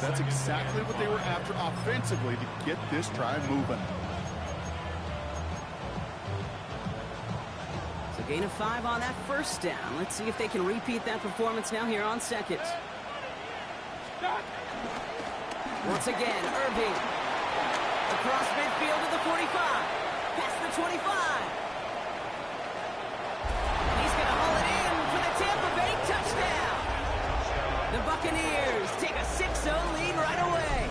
That's exactly what they were after offensively to get this drive moving. So gain of 5 on that first down. Let's see if they can repeat that performance now here on second. Once again, Irving. Across midfield to the 45. Past the 25. He's going to haul it in for the Tampa Bay touchdown. The Buccaneers take a 6-0 lead right away.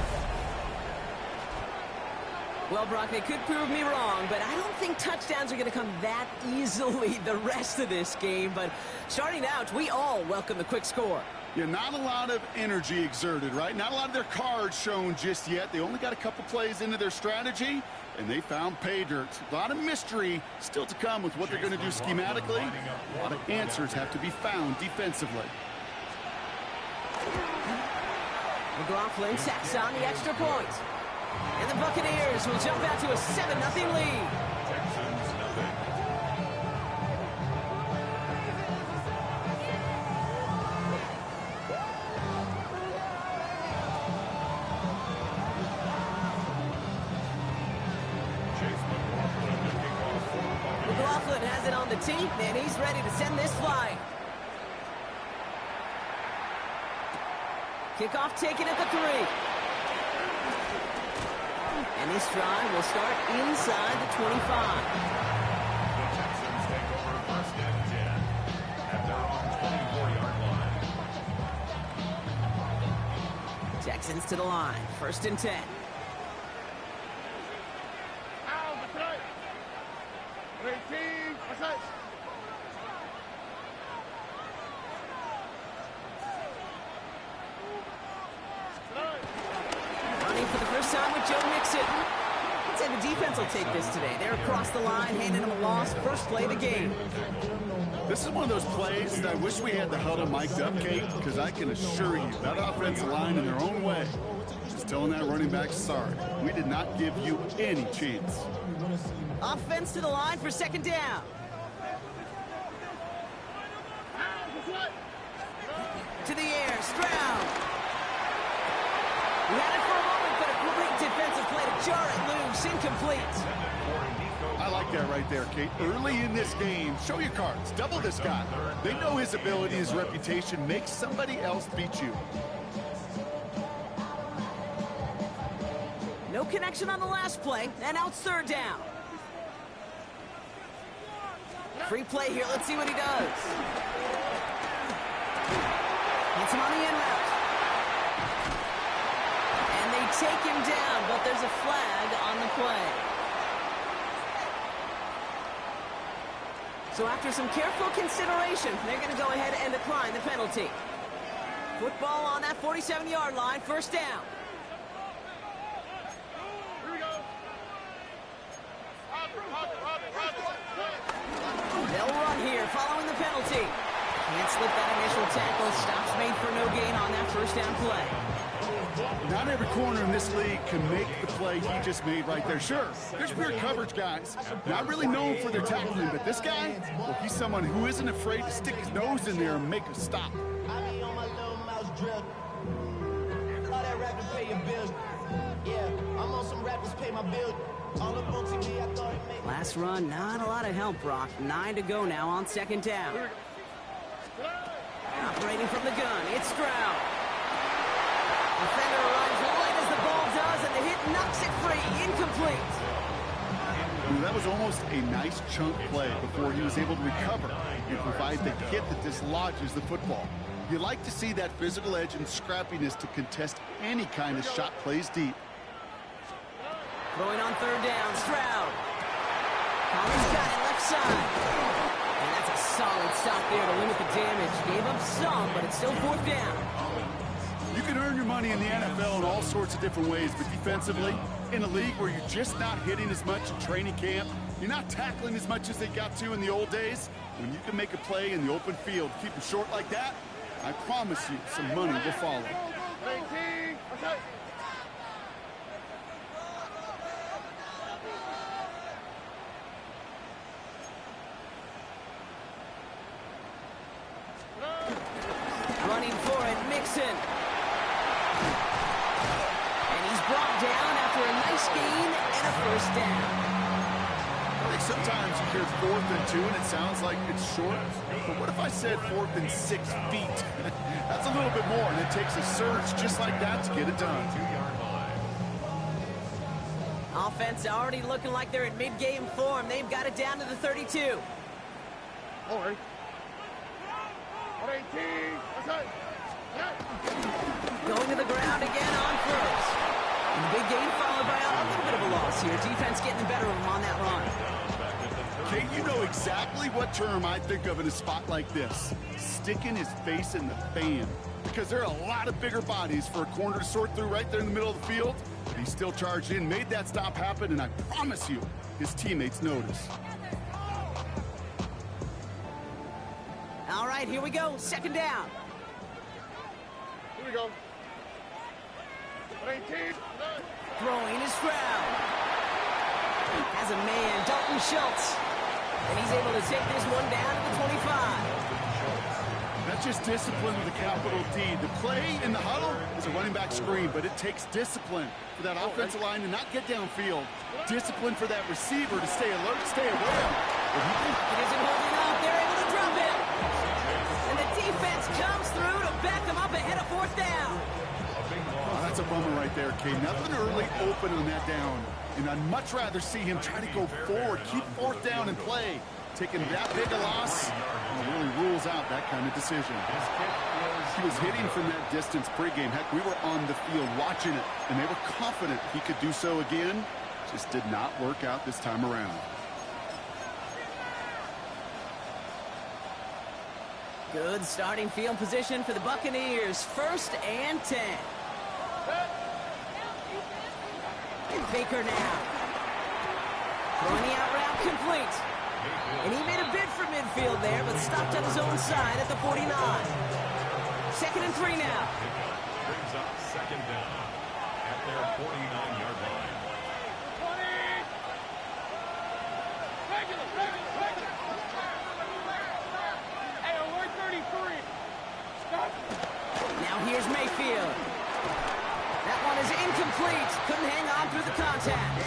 Well, Brock, they could prove me wrong, but I don't think touchdowns are going to come that easily the rest of this game. But starting out, we all welcome the quick score. Yeah, not a lot of energy exerted, right? Not a lot of their cards shown just yet. They only got a couple plays into their strategy, and they found pay dirt. A lot of mystery still to come with what they're going to do schematically. A lot of answers have to be found defensively. McLaughlin tacks on the extra point. And the Buccaneers will jump out to a 7-0 lead. McLaughlin has it on the tee, and he's ready to send this flying. Kickoff taken at the 3. And this drive will start inside the 25. The Texans take over first and 10 at their own 24-yard line. Texans to the line, first and 10. Running for the first time with Joe Mixon. I'd say the defense will take this today. They're across the line, handing them a loss. First play of the game. This is one of those plays that I wish we had the huddle mic'd up, Kate, because I can assure you that offensive line in their own way is telling that running back, sorry, we did not give you any chance. Offense to the line for second down. To the air, Stroud. He had it for a moment, but a great defensive play to jar it loose, incomplete. I like that right there, Kate. Early in this game, show your cards. Double this guy. They know his ability, his reputation makes somebody else beat you. No connection on the last play, and now it's third down. Free play here. Let's see what he does. Gets him on the in route. And they take him down, but there's a flag on the play. So after some careful consideration, they're going to go ahead and decline the penalty. Football on that 47-yard line, first down. They'll run here following the penalty. Can't slip that initial tackle. Stops made for no gain on that first down play. Not every corner in this league can make the play he just made right there. Sure, there's pure coverage guys. Not really known for their tackling, but this guy, well, he's someone who isn't afraid to stick his nose in there and make a stop. Last run, not a lot of help, Brock. 9 to go now on second down. Operating from the gun, it's Stroud. Defender arrives right as the ball does, and the hit knocks it free. Incomplete. That was almost a nice chunk play before he was able to recover and provide the hit that dislodges the football. You like to see that physical edge and scrappiness to contest any kind of shot plays deep. Throwing on third down, Stroud. Collins got it left side. And that's a solid stop there to limit the damage. Gave up some, but it's still fourth down. You can earn your money in the NFL in all sorts of different ways, but defensively, in a league where you're just not hitting as much in training camp, you're not tackling as much as they got to in the old days, when you can make a play in the open field, keep it short like that, I promise you some money will follow. Running for it, Mixon. nice gain and a first down. I think sometimes you hear 4th and 2 and it sounds like it's short. But what if I said 4th and 6 feet? That's a little bit more, and it takes a surge just like that to get it done. 2-yard line. Offense already looking like they're in mid-game form. They've got it down to the 32. All right. 118. Going to the ground again on first. And the big gain followed by a little bit of a loss here. Defense getting the better of them on that run. Kate, you know exactly what term I think of in a spot like this. Sticking his face in the fan. Because there are a lot of bigger bodies for a corner to sort through right there in the middle of the field. But he still charged in, made that stop happen, and I promise you, his teammates noticed. All right, here we go. Second down. Here we go. 118. Throwing is Stroud. Has a man, Dalton Schultz. And he's able to take this one down to the 25. That's just discipline with a capital D. The play in the huddle is a running back screen, but it takes discipline for that offensive line to not get downfield. Discipline for that receiver to stay alert, stay aware. It isn't holding up. They're able to drop him. And the defense comes through to back them up ahead of 4th down. Oh, that's a bummer right there, Kay. Nothing early open on that down. And I'd much rather see him try to go forward, keep 4th down and play. Taking that big a loss really rules out that kind of decision. He was hitting from that distance pregame. Heck, we were on the field watching it, and they were confident he could do so again. Just did not work out this time around. Good starting field position for the Buccaneers. 1st and 10. Baker now. Throwing the out route complete. And he made a bid for midfield there, but stopped on his own side at the 49. 2nd and 3 now. Brings up 2nd down at their 49-yard line. 20. Regular. Hey, alert 33. Stop. Now here's Mayfield. That one is incomplete. Couldn't hang on through the contact.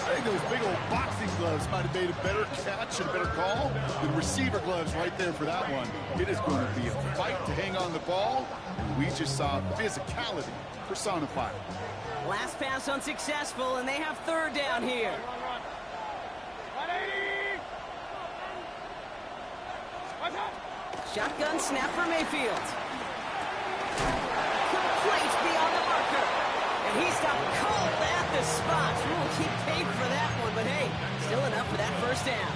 I think those big old boxing gloves might have made a better catch and a better call than receiver gloves right there for that one. It is going to be a fight to hang on the ball, and we just saw physicality personified. Last pass unsuccessful, and they have 3rd down here. Run. 180. Watch out. Shotgun snap for Mayfield. Complete beyond the marker. And he stopped cold at the spot. We'll keep paid for that one, but hey, still enough for that 1st down.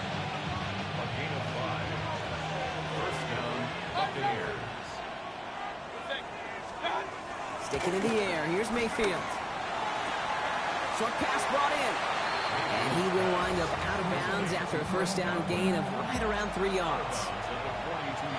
A gain of 5. 1st down, Buccaneers. Sticking in the air. Here's Mayfield. Short pass brought in. And he will wind up out of bounds after a 1st down gain of right around 3 yards.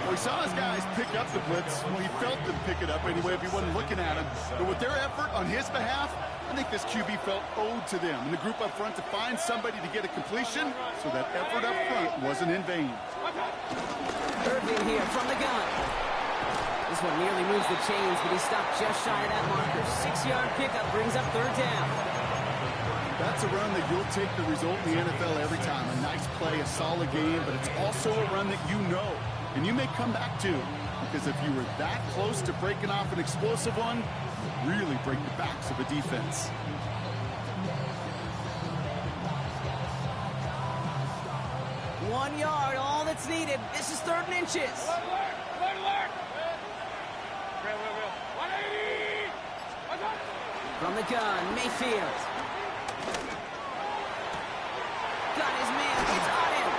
Well, we saw his guys pick up the blitz. Well, he felt them pick it up anyway if he wasn't looking at him. But with their effort on his behalf, I think this QB felt owed to them and the group up front to find somebody to get a completion, so that effort up front wasn't in vain. Irvin here from the gun. This one nearly moves the chains, but he stopped just shy of that marker. 6-yard pickup brings up 3rd down. That's a run that you'll take the result in the NFL every time. A nice play, a solid game, but it's also a run that you know and you may come back to, because if you were that close to breaking off an explosive one, you really break the backs of a defense. One yard, all that's needed. This is 3rd and inches. Alert. Real. 180. Watch out. From the gun, Mayfield. Got his man. It's on him.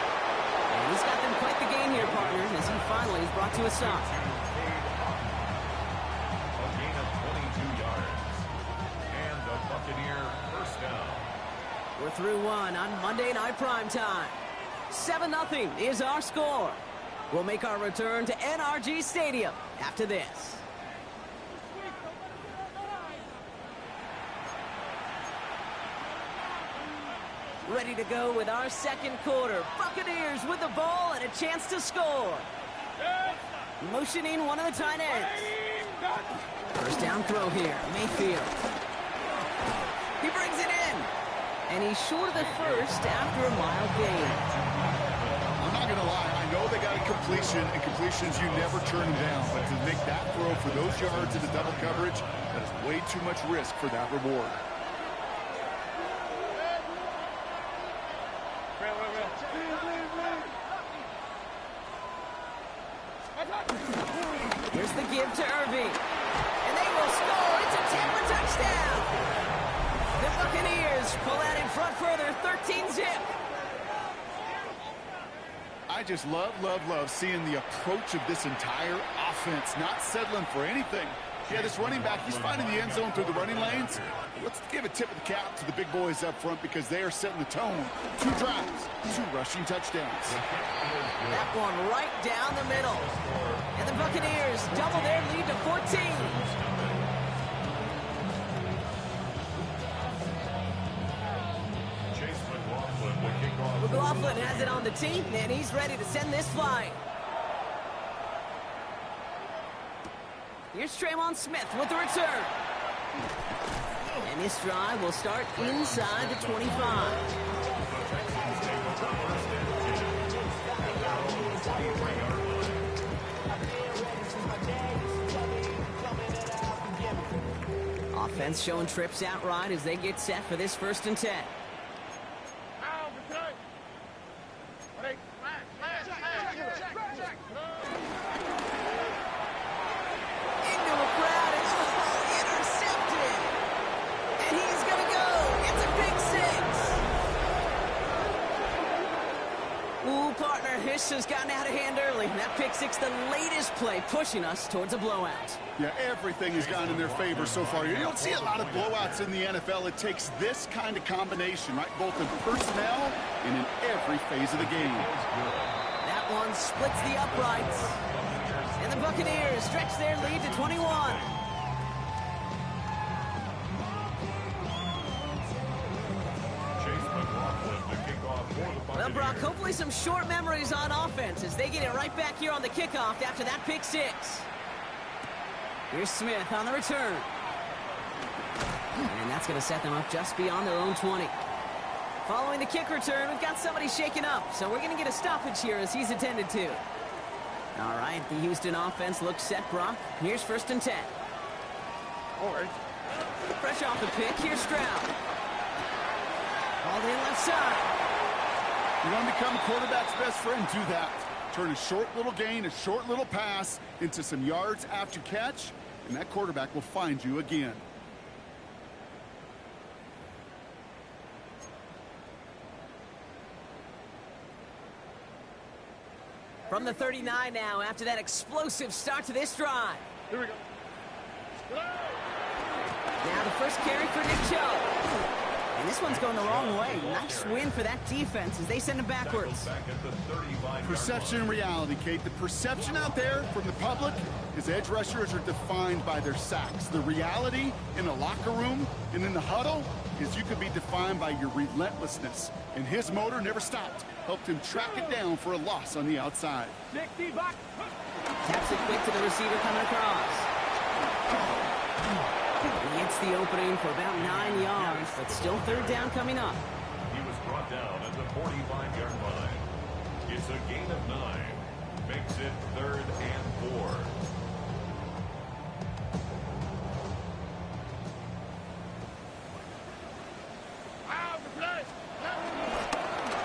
And he's got them quite the gain here, partners, as he finally is brought to a stop. A gain of 22 yards. And a Buccaneer 1st down. We're through one on Monday Night Primetime. 7-0 is our score. We'll make our return to NRG Stadium after this. Ready to go with our 2nd quarter. Buccaneers with the ball and a chance to score. Motioning one of the tight ends. 1st down throw here. Mayfield. He brings And he's short of the first after a mild gain. I'm not going to lie. I know they got a completion, and completions, you never turn them down. But to make that throw for those yards into double coverage, that is way too much risk for that reward. Here's the give to Irving. And they will score. It's a Tampa touchdown. The Buccaneers pull out in front further, 13-zip. I just love seeing the approach of this entire offense, not settling for anything. Yeah, this running back, he's finding the end zone through the running lanes. Let's give a tip of the cap to the big boys up front because they are setting the tone. 2 drives, 2 rushing touchdowns. That one right down the middle. And the Buccaneers double their lead to 14. McLaughlin has it on the team, and he's ready to send this flying. Here's Traymon Smith with the return. And this drive will start inside the 25. Offense showing trips out right as they get set for this 1st and 10. Has gotten out of hand early. That pick six, the latest play, pushing us towards a blowout. Yeah, everything has gone in their favor so far. You don't see a lot of blowouts in the NFL. It takes this kind of combination, right? Both in personnel and in every phase of the game. That one splits the uprights. And the Buccaneers stretch their lead to 21. Well, Brock, hopefully some short memories on offense as they get it right back here on the kickoff after that pick six. Here's Smith on the return. And that's going to set them up just beyond their own 20. Following the kick return, we've got somebody shaken up, so we're going to get a stoppage here as he's attended to. All right, the Houston offense looks set, Brock. Here's 1st and 10. All right. Fresh off the pick, here's Stroud. All in left side. You want to become a quarterback's best friend, do that. Turn a short little gain, a short little pass into some yards after catch, and that quarterback will find you again. From the 39 now, after that explosive start to this drive. Here we go. Now the first carry for Nick Chubb. And this one's going the wrong way. Nice win for that defense as they send it backwards. Perception and reality, Kate. The perception out there from the public is edge rushers are defined by their sacks. The reality in the locker room and in the huddle is you could be defined by your relentlessness. And his motor never stopped. Helped him track it down for a loss on the outside. Taps it quick to the receiver coming across. He hits the opening for about 9 yards, but still 3rd down coming up. He was brought down at the 45-yard line. It's a gain of 9. Makes it 3rd and 4.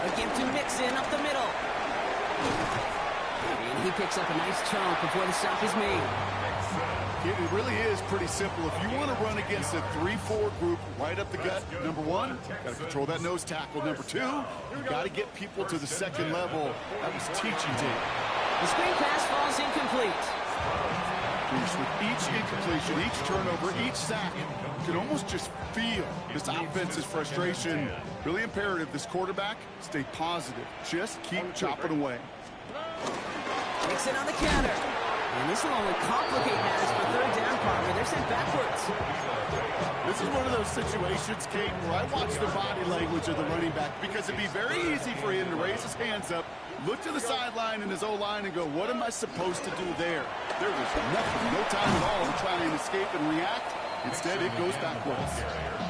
A give to Mixon up the middle. And he picks up a nice chunk before the stop is made. It really is pretty simple. If you want to run against a 3-4 group right up the gut, number one, got to control that nose tackle. Number two, you got to get people to the second level. That was teaching tape. The screen pass falls incomplete. With each incompletion, each turnover, each sack, you can almost just feel this offense's frustration. Really imperative this quarterback stay positive. Just keep chopping away. Mixon on the counter. And this will only complicate matters for 3rd down, partner. They're sent backwards. This is one of those situations, Kate, where I watch the body language of the running back because it'd be very easy for him to raise his hands up, look to the sideline in his O-line and go, what am I supposed to do there? There was nothing, no time at all to try and escape and react. Instead, it goes backwards.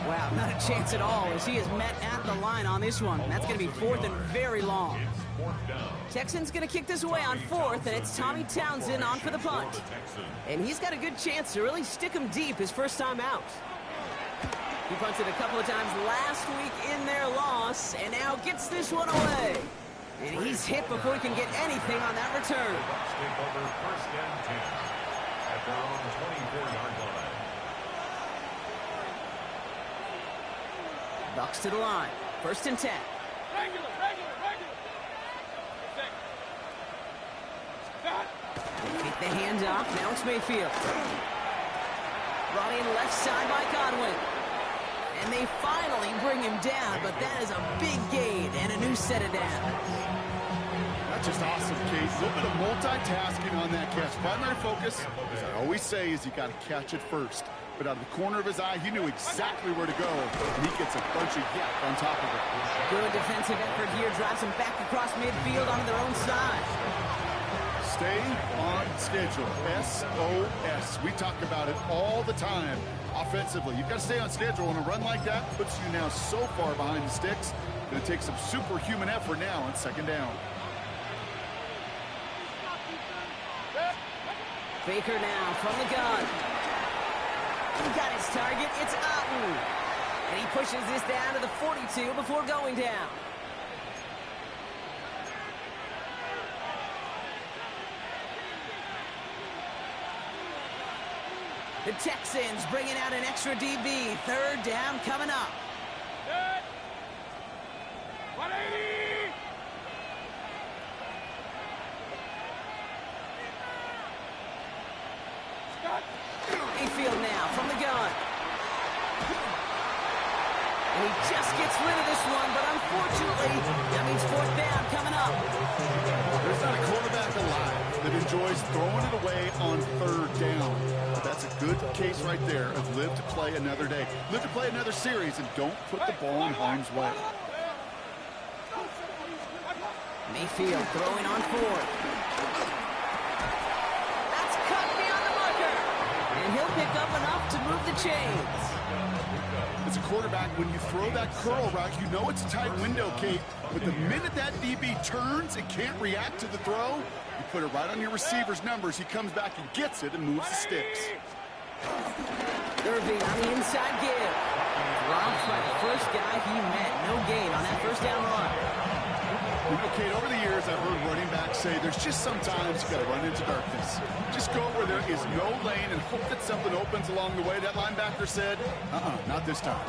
Wow, not a chance at all as he is met at the line on this one. That's going to be 4th and very long. Texans going to kick this away on 4th, and it's Tommy Townsend on for the punt. And he's got a good chance to really stick him deep his first time out. He punted a couple of times last week in their loss, and now gets this one away. And he's hit before he can get anything on that return. Take over 1st and 10 at their own 24-yard line. Bucks to the line. 1st and 10. Regular. They kick the hand off. Now it's Mayfield. Brought in left side by Godwin. And they finally bring him down, but that is a big gain and a new set of downs. That's just awesome, Kate. A little bit of multitasking on that catch. Primary focus, as I always say, is you got to catch it first. But out of the corner of his eye, he knew exactly where to go, and he gets a bunch of yak on top of it. Good defensive effort here. Drives him back across midfield onto their own side. Stay on schedule. SOS. We talk about it all the time. Offensively, you've got to stay on schedule, and a run like that puts you now so far behind the sticks that it takes some superhuman effort now on 2nd down. Baker now from the gun. He got his target. It's Otten. And he pushes this down to the 42 before going down. The Texans bringing out an extra DB. 3rd down coming up. Set. 180. Scott. Mayfield now from the gun. And he just gets rid of this one, but unfortunately, that means 4th down coming up. There's not a quarterback alive that enjoys throwing it away on 3rd down. But that's a good case right there of live to play another day. Live to play another series, and don't put the ball in harm's way. Mayfield throwing on 4th. That's cut beyond the marker. And he'll pick up enough to move the chains. As a quarterback, when you throw that curl route, you know it's a tight window, Kate. But the minute that DB turns and can't react to the throw, you put it right on your receiver's numbers. He comes back and gets it and moves the sticks. Irving on the inside give. Dropped by the first guy he met. No gain on that 1st down run. You know, Kate, over the years, I've heard running backs say there's just sometimes you got to run into darkness. Just go where there is no lane and hope that something opens along the way. That linebacker said, not this time.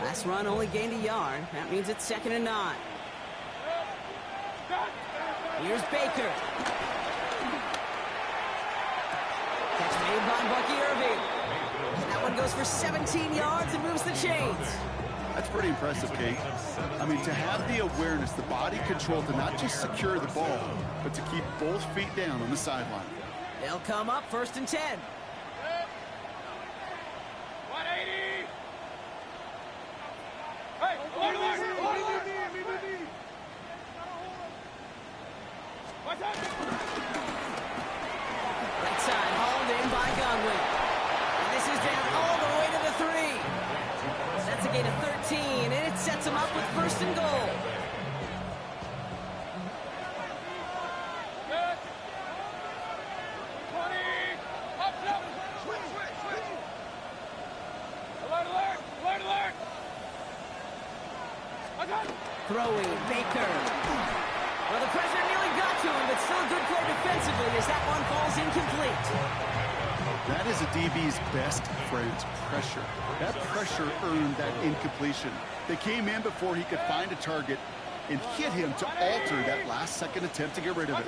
Last run only gained a yard. That means it's 2nd and 9. Here's Baker. Catch made by Bucky Irving. That one goes for 17 yards and moves the chains. That's pretty impressive, Kate. I mean, to have the awareness, the body control to not just secure the ball, but to keep both feet down on the sideline. They'll come up 1st and 10. 180. Hey, hold on. What's up? Right side, hauled in by Godwin. And this is down all the way to the 3. That's a gain of 13, and it sets him up with 1st and goal. Good. 20. Up. Switch. Alert. What's up? Throwing, Baker. Well, the pressure nearly got to him, but still a good play defensively as that one falls incomplete. That is a DB's best friend, pressure. That pressure earned that incompletion. They came in before he could find a target and hit him to alter that last-second attempt to get rid of it.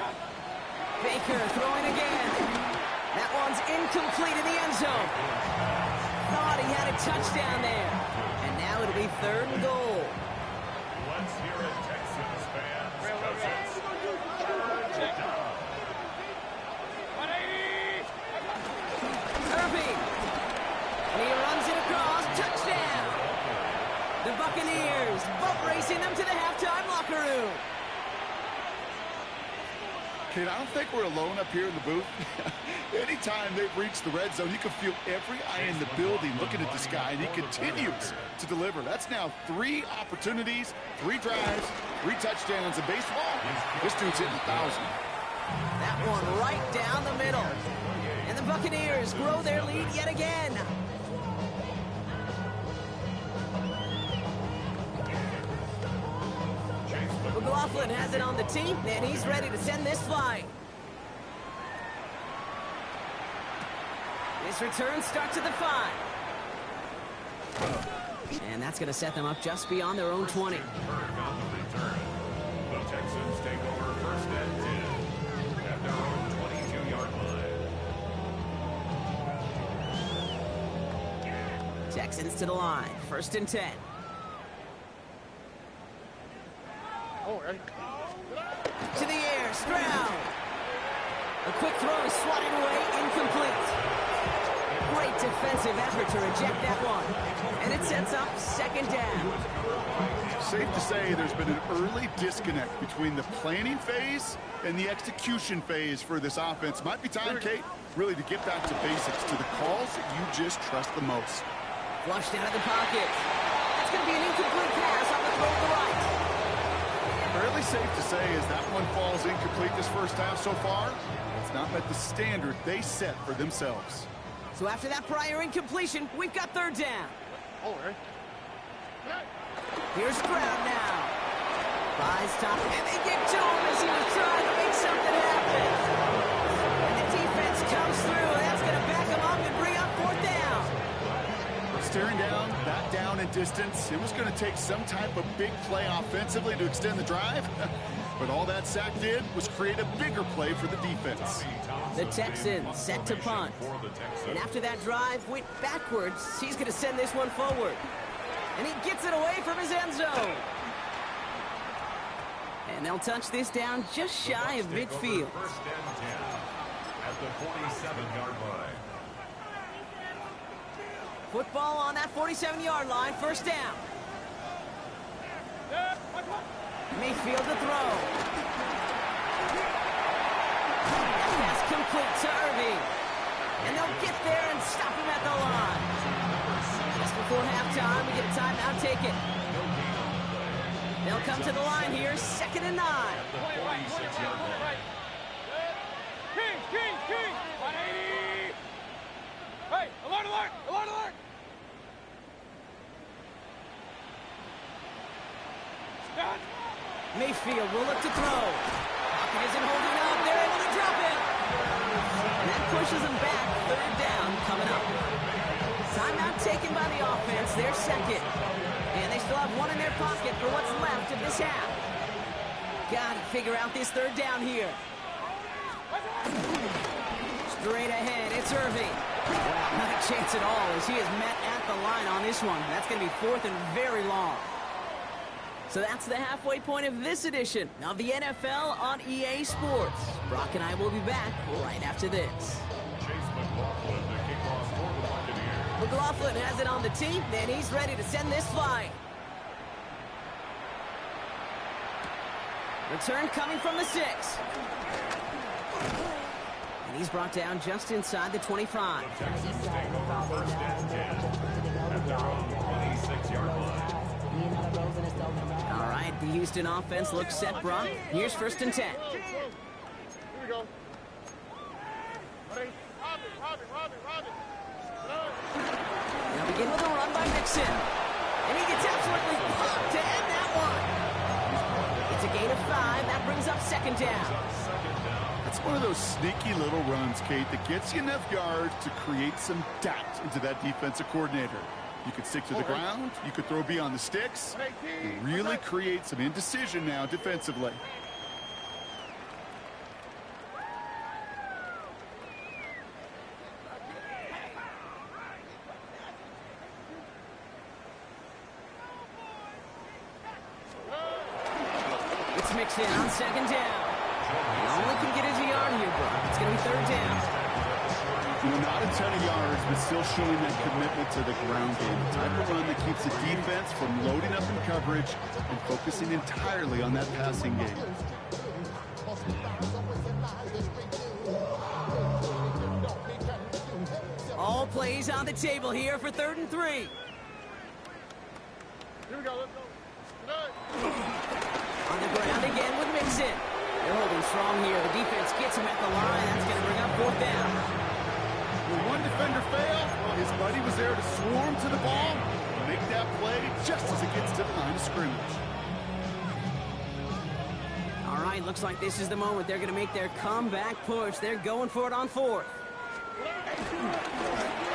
Baker throwing again. That one's incomplete in the end zone. Thought he had a touchdown there. And now it'll be 3rd and goal. Let's hear it, Texans fans. 3rd down. 180. Irving. And he runs it across. Touchdown. The Buccaneers boat racing them to the halftime locker room. Kate, I don't think we're alone up here in the booth. Anytime they've reached the red zone, you can feel every eye in the building looking at this guy, and he continues to deliver. That's now 3 opportunities, 3 drives, 3 touchdowns in baseball. This dude's hitting 1,000. That one right down the middle. And the Buccaneers grow their lead yet again. McLaughlin has it on the team, and he's ready to send this flying. This return starts at the 5. And that's going to set them up just beyond their own 20. The Texans take over first and 10 at their own 22-yard line. Texans to the line, first and 10. To the air, Stroud. A quick throw is swatted away, incomplete. Great defensive effort to reject that one. And it sets up second down. Safe to say there's been an early disconnect between the planning phase and the execution phase for this offense. Might be time, Kate, really to get back to basics, to the calls that you just trust the most. Flushed out of the pocket. That's going to be an incomplete pass on the throw to the right. Fairly safe to say as that one falls incomplete this first half so far, it's not met the standard they set for themselves. So after that prior incompletion, we've got third down. Here's Stroud now. Buys top, and they get to him as he was trying to make something happen. And the defense comes through, and that's going to back him up and bring up fourth down. Staring down, that down and distance, it was going to take some type of big play offensively to extend the drive. But all that sack did was create a bigger play for the defense. The Texans set to punt. And after that drive went backwards, he's going to send this one forward. And he gets it away from his end zone. And they'll touch this down just shy of midfield. First and 10 at the 47-yard line. Football on that 47-yard line, first down. Mayfield to throw. Pass complete to Irving. And they'll get there and stop him at the line. Just before halftime, we get a timeout taken. They'll come to the line here, 2nd and 9. King! 180! Hey, alert! Stand! Mayfield will look to throw. Pocket isn't holding up. They're able to drop it. And that pushes them back. Third down coming up. Timeout taken by the offense. They're second. And they still have one in their pocket for what's left of this half. Got to figure out this third down here. Straight ahead, it's Irving. Wow, not a chance at all as he is met at the line on this one. That's going to be 4th and very long. So that's the halfway point of this edition of the NFL on EA Sports. Brock and I will be back right after this. Chase McLaughlin, the kickoff for the Buccaneers. McLaughlin has it on the team, and he's ready to send this flying. Return coming from the 6. And he's brought down just inside the 25. The Texans take over first and 10 at their own 26-yard line. All right, the Houston offense looks set, Brock. Here's 1st and 10. Here we go. Robbie. They'll begin with a run by Mixon. And he gets absolutely popped to end that one. It's a gain of 5. That brings up 2nd down. That's one of those sneaky little runs, Kate, that gets you enough yards to create some doubt into that defensive coordinator. You could stick to the ground. You could throw beyond the sticks. And really create some indecision now defensively. It's mixed in on 2nd down. And all he can get is a yard here, bro. It's going to be 3rd down. Not a ton of yards, but still showing that commitment to the ground game. The type of run that keeps the defense from loading up in coverage and focusing entirely on that passing game. plays on the table here for 3rd and 3. Here we go, let's go. Good. On the ground again with Mixon. They're holding strong here. The defense gets him at the line. That's going to bring up 4th down. When one defender failed, well, his buddy was there to swarm to the ball and make that play just as it gets to the line of scrimmage. All right, looks like this is the moment. They're going to make their comeback push. They're going for it on 4th.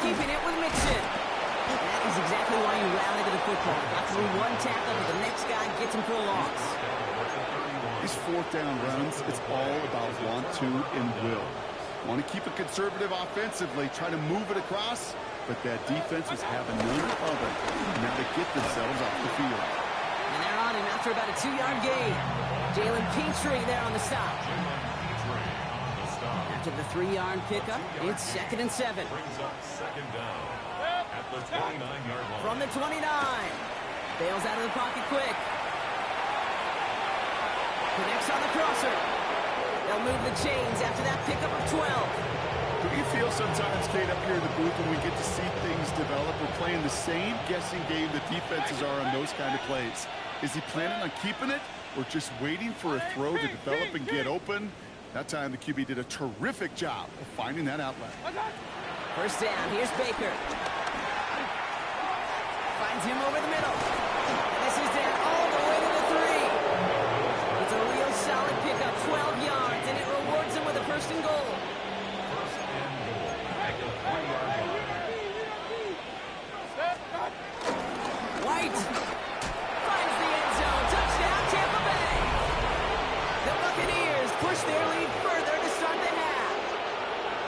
Keeping it with Mixon. That is exactly why you rally to the football. Got through one tackle, but the next guy gets him for a loss. These 4th down runs, it's all about want to and will. Want to keep it conservative offensively, try to move it across, but that defense was having none of it. Now they get themselves off the field. And they're on him after about a 2-yard gain. Jalen Petrie there on the stop. After the 3-yard pickup, it's 2nd and 7. Brings up 2nd down at the 29-yard line. From the 29. Bails out of the pocket quick. Connects on the crosser. They'll move the chains after that pickup of 12. Do you feel sometimes, Kate, up here in the booth when we get to see things develop, we're playing the same guessing game the defenses are on those kind of plays? Is he planning on keeping it or just waiting for a throw to develop and get open? That time the QB did a terrific job of finding that outlet. 1st down, here's Baker. Finds him over the middle. And this is down all the way to the 3. It's a real solid pickup, 12 yards, and it rewards him with a 1st and goal. First and goal at the 3-yard line. White finds the end zone. Touchdown, Tampa Bay. The Buccaneers push their lead further to start the half.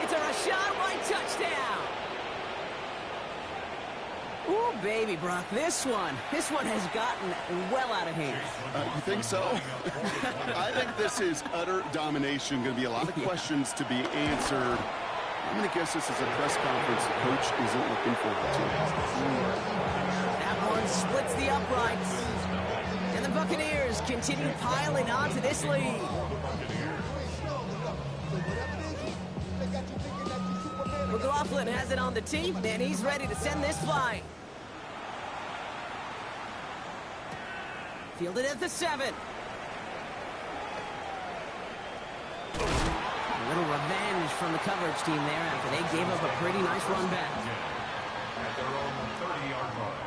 It's a Rachaad White touchdown. Ooh, baby, Brock, this one has gotten well out of hand. You think so? I think this is utter domination. Going to be a lot of questions to be answered. I'm going to guess this is a press conference the coach isn't looking forward to. That one splits the uprights. And the Buccaneers continue piling onto this lead. McLaughlin has it on the tee, and he's ready to send this flight. Fielded at the 7. A little revenge from the coverage team there after they gave up a pretty nice run back. At their own 30-yard line.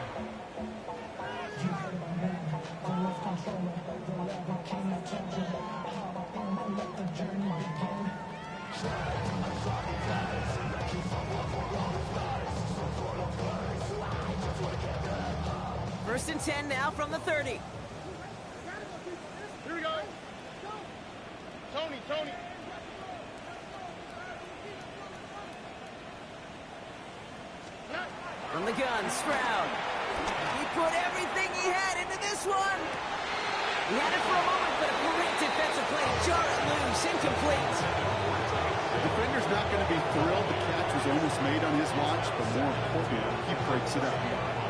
First and 10 now from the 30. Here we go. Tony. From the gun, Stroud. He put everything he had into this one. He had it for a moment, but a great defensive play. Jar it loose, incomplete. The defender's not going to be thrilled the catch was almost made on his watch, but more importantly, he breaks it up.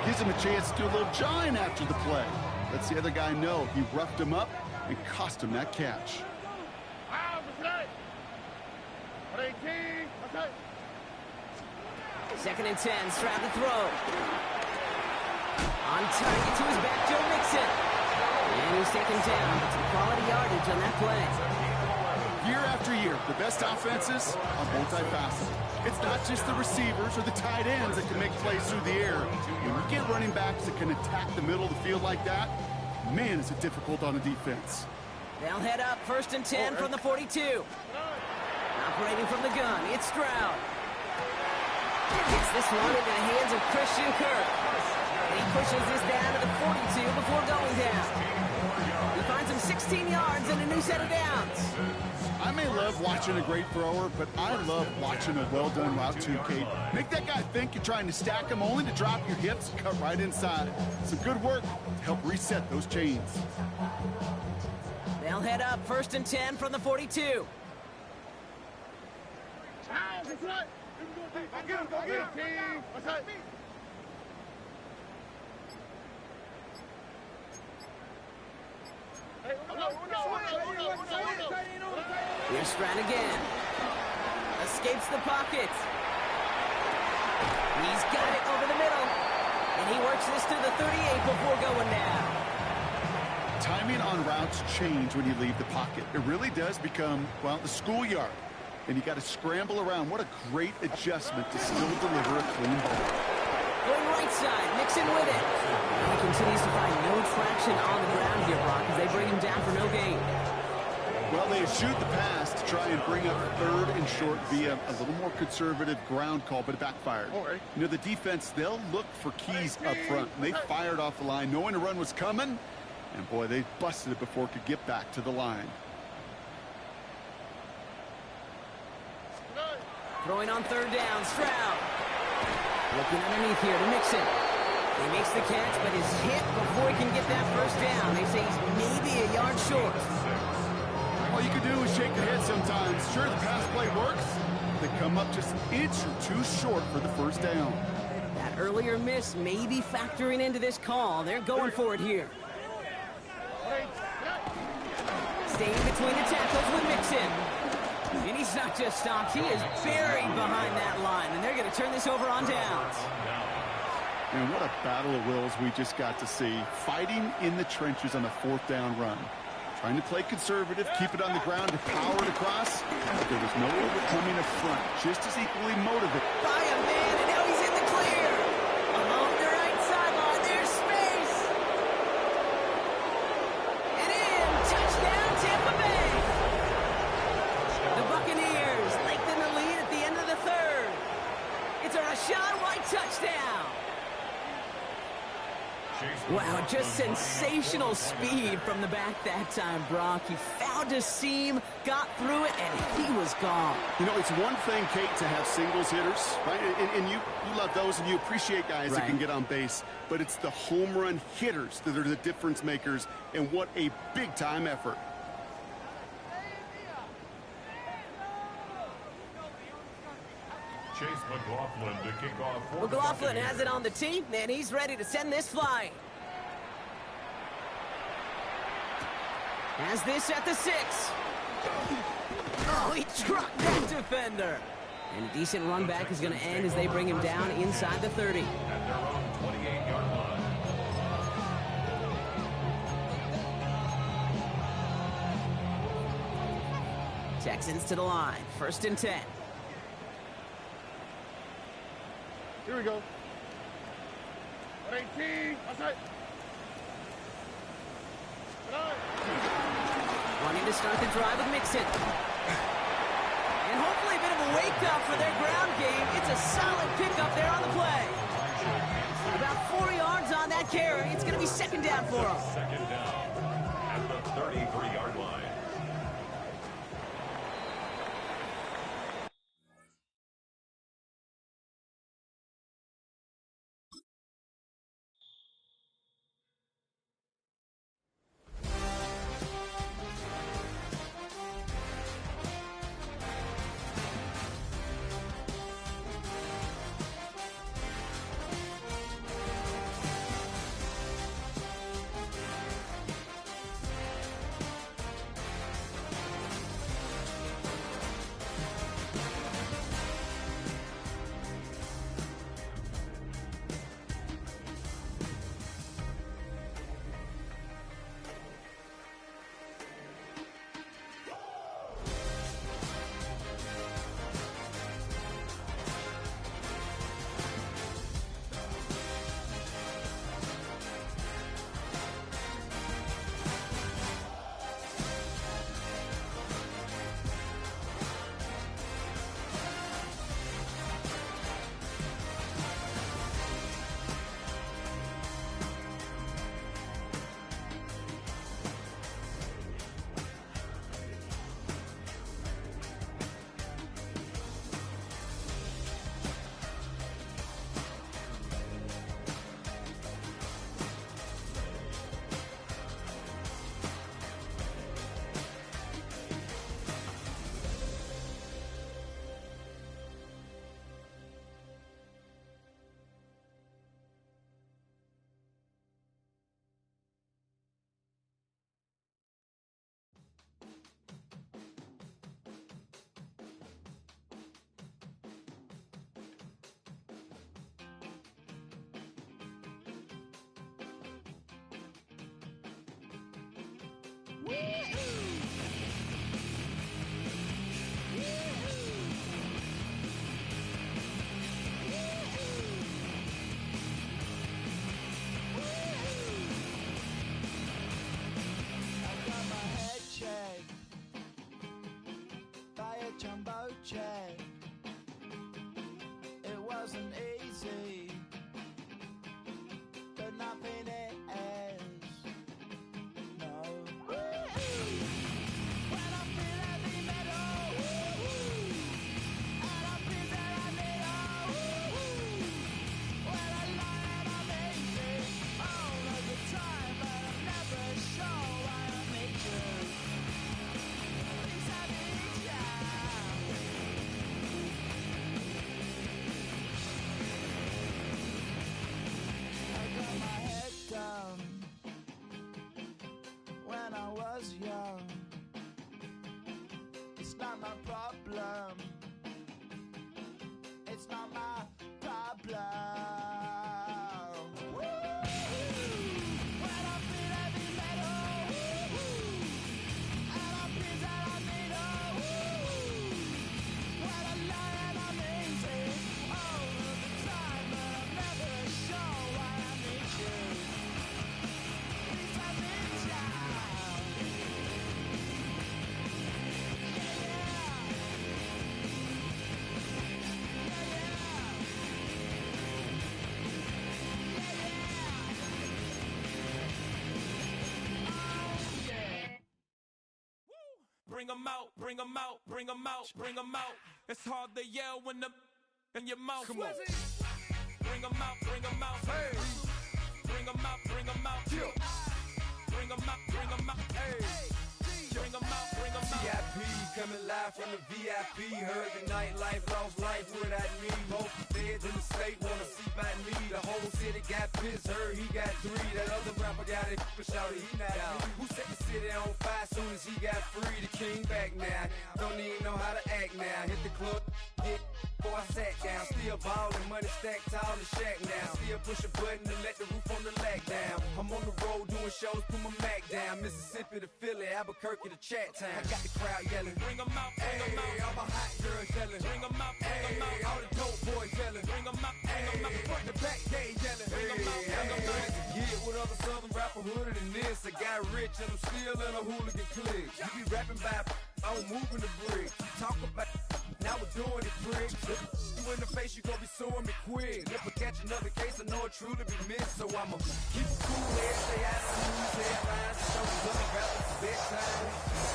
Gives him a chance to do a little jawing after the play. Lets the other guy know he roughed him up and cost him that catch. Second and 10, Stroud to throw. On target to his back, Joe Mixon. And he's taken down. Some quality yardage on that play. Year after year, the best offenses are multifaceted. It's not just the receivers or the tight ends that can make plays through the air. When you get running backs that can attack the middle of the field like that, man, is it difficult on a defense. They'll head up, first and 10 from the 42. Operating from the gun, it's Stroud. Gets this one into the hands of Christian Kirk. And he pushes this down to the 42 before going down. He finds him 16 yards and a new set of downs. I may love watching a great thrower, but I love watching a well-done route too, Kate. Make that guy think you're trying to stack him only to drop your hips and cut right inside. Some good work to help reset those chains. They'll head up, first and 10 from the 42. Go get him, team. What's that? Here's Stroud again. Escapes the pocket. He's got it over the middle. And he works this to the 38 before going down. Timing on routes change when you leave the pocket. It really does become, well, the schoolyard. And you got to scramble around. What a great adjustment to still deliver a clean ball. Going right side, Mixon with it. And he continues to find no traction on the ground here, Brock, as they bring him down for no gain. Well, they eschewed the pass to try and bring up third and short via a little more conservative ground call, but it backfired. You know, the defense, they'll look for keys up front. And they fired off the line knowing the run was coming. And, boy, they busted it before it could get back to the line. Throwing on third down, Stroud. Looking underneath here to Mixon. He makes the catch, but is hit before he can get that first down. They say he's maybe a yard short. All you can do is shake your head sometimes. Sure, the pass play works. They come up just an inch or two short for the first down. That earlier miss may be factoring into this call. They're going for it here. Staying between the tackles with Mixon. And he's not just stopped, he is buried behind that line. And they're going to turn this over on downs. And what a battle of wills we just got to see. Fighting in the trenches on a fourth down run. Trying to play conservative, keep it on the ground to power it across. But there was no overcoming a front, just as equally motivated. By a man, and now he's in the clear. Along the right sideline, there's space. And in, touchdown Tampa Bay. The Buccaneers lengthen the lead at the end of the third. It's a Rachaad White touchdown. Wow, just sensational speed from the back that time, Brock. He found a seam, got through it, and he was gone. You know, it's one thing, Kate, to have singles hitters, right? And you love those, and you appreciate guys that can get on base. But it's the home run hitters that are the difference makers, and what a big-time effort. Chase McLaughlin to kick off. McLaughlin has it on the tee, and he's ready to send this flying. Has this at the 6. Oh, he trucked that defender. And a decent run back is going to end as they bring him down inside the 30. At their own 28-yard line. Texans to the line, 1st and 10. Here we go. 18. Outside. Wanting to start the drive with Mixon. And hopefully a bit of a wake-up for their ground game. It's a solid pickup there on the play. About 4 yards on that carry. It's going to be 2nd down for them. 2nd down at the 33-yard line. Jumbo jet. It wasn't easy, but nothing is. No. When I feel heavy metal, and I feel that I need when I lie and I'm easy all of the time, but I'm never sure why I need you. Please I need you. When I was young, it's not my problem. It's not my problem. When I feel heavy metal, and I feel that I need when I lie and I'm easy all of the time, but I'm never sure why I need you. Please I need you. Bring 'em out, bring 'em out, bring 'em out, bring 'em out. It's hard to yell when the in your mouth. Come on. Bring 'em out, bring 'em out. Hey. Bring 'em out, bring 'em out. Yeah. Bring 'em out, bring 'em out. Hey. Bring 'em out, bring 'em out. VIP coming live from the VIP. Heard the nightlife, lost life without me. Both feds in the state wanna see by me. The whole city got pissed, heard he got 3. That other rapper got it, but shouted he not out. Who set the city on fire soon as he got free? The king back now, don't even know how to act now. Hit the club, get before I sat down. Still ballin', money stacked tall in the shack now. Still push a button to let the roof on the lag down. I'm on the road doing shows, put my Mac down. Mississippi to Philly, Albuquerque to Chat Town. I got the crowd yelling, bring 'em out, bring 'em out. All my hot girls yelling, bring 'em out, bring 'em out. All the dope boys yelling, bring 'em out, bring 'em out. Front to back, they yelling, bring 'em out, bring 'em out. Yeah, what other southern rapper hooded than this? I got rich and I'm still in a hooligan clique. You be rapping by, I'm moving the brick. You talk about, now we're doing it, prick. You in the face, you gon' be suing me quick. If I catch another case, I know it truly be missed. So I'ma keep it cool, stay out of the news headlines. Show the other rappers bedtime.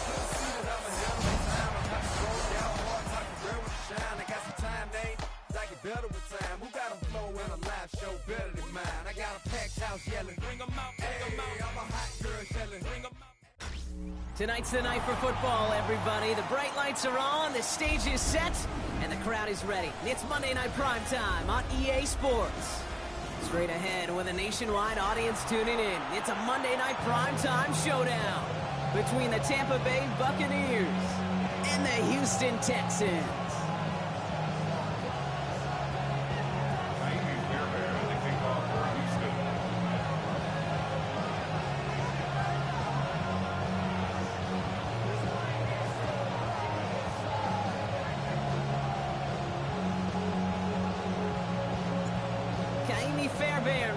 Couldn't see that I'm ahead of my time. I'm not scrolling down hard, talking real with the shine. I got some time, they ain't I get better with time. Who got a flow in a live show better than mine? I got a packed house yelling, bring 'em out, bring 'em out. I'm a hot girl yelling, bring 'em out. Tonight's the night for football, everybody. The bright lights are on, the stage is set, and the crowd is ready. It's Monday Night Primetime on EA Sports. Straight ahead with a nationwide audience tuning in. It's a Monday Night Primetime showdown between the Tampa Bay Buccaneers and the Houston Texans.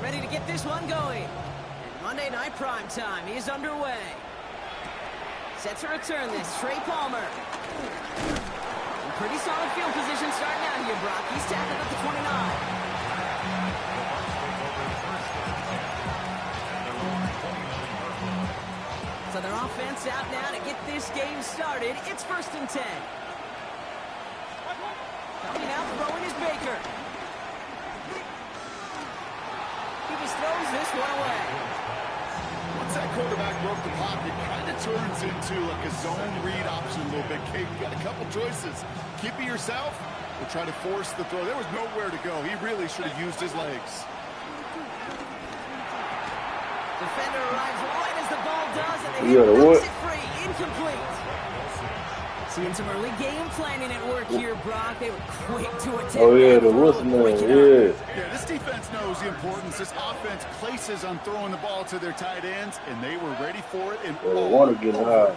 Ready to get this one going. And Monday Night Primetime is underway. Set to return this, Trey Palmer. In pretty solid field position starting out here, Brock. He's tackled at the 29. So their offense out now to get this game started. It's 1st and 10. Coming out, throwing is Baker. Throws this one away. Once that quarterback broke the pocket, kind of turns into like a zone read option a little bit. Kate, you got a couple choices. Keep it yourself or try to force the throw. There was nowhere to go. He really should have used his legs. Defender arrives right as the ball does, and the hitter knocks it free. Incomplete. Seeing some early game planning at work here, Brock. They were quick to attack. Oh yeah, that the throw what's and name? break it up. Yeah. Yeah, this defense knows the importance this offense places on throwing the ball to their tight ends, and they were ready for it. And Oh, water getting high.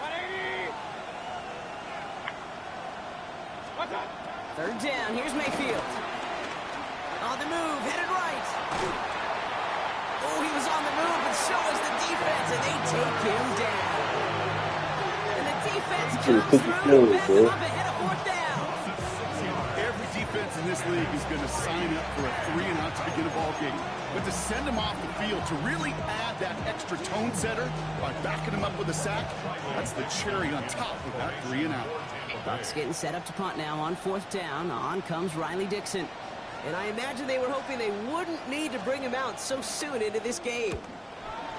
Third down, here's Mayfield. On the move, headed right. Oh, he was on the move, but so was the defense, and they take him down. And the defense comes through to back him up ahead of fourth down. every defense in this league is going to sign up for a 3-and-out to begin a ball game. But to send them off the field, to really add that extra tone setter by backing them up with a sack, that's the cherry on top of that 3-and-out. Bucks getting set up to punt now on fourth down. On comes Riley Dixon. And I imagine they were hoping they wouldn't need to bring him out so soon into this game.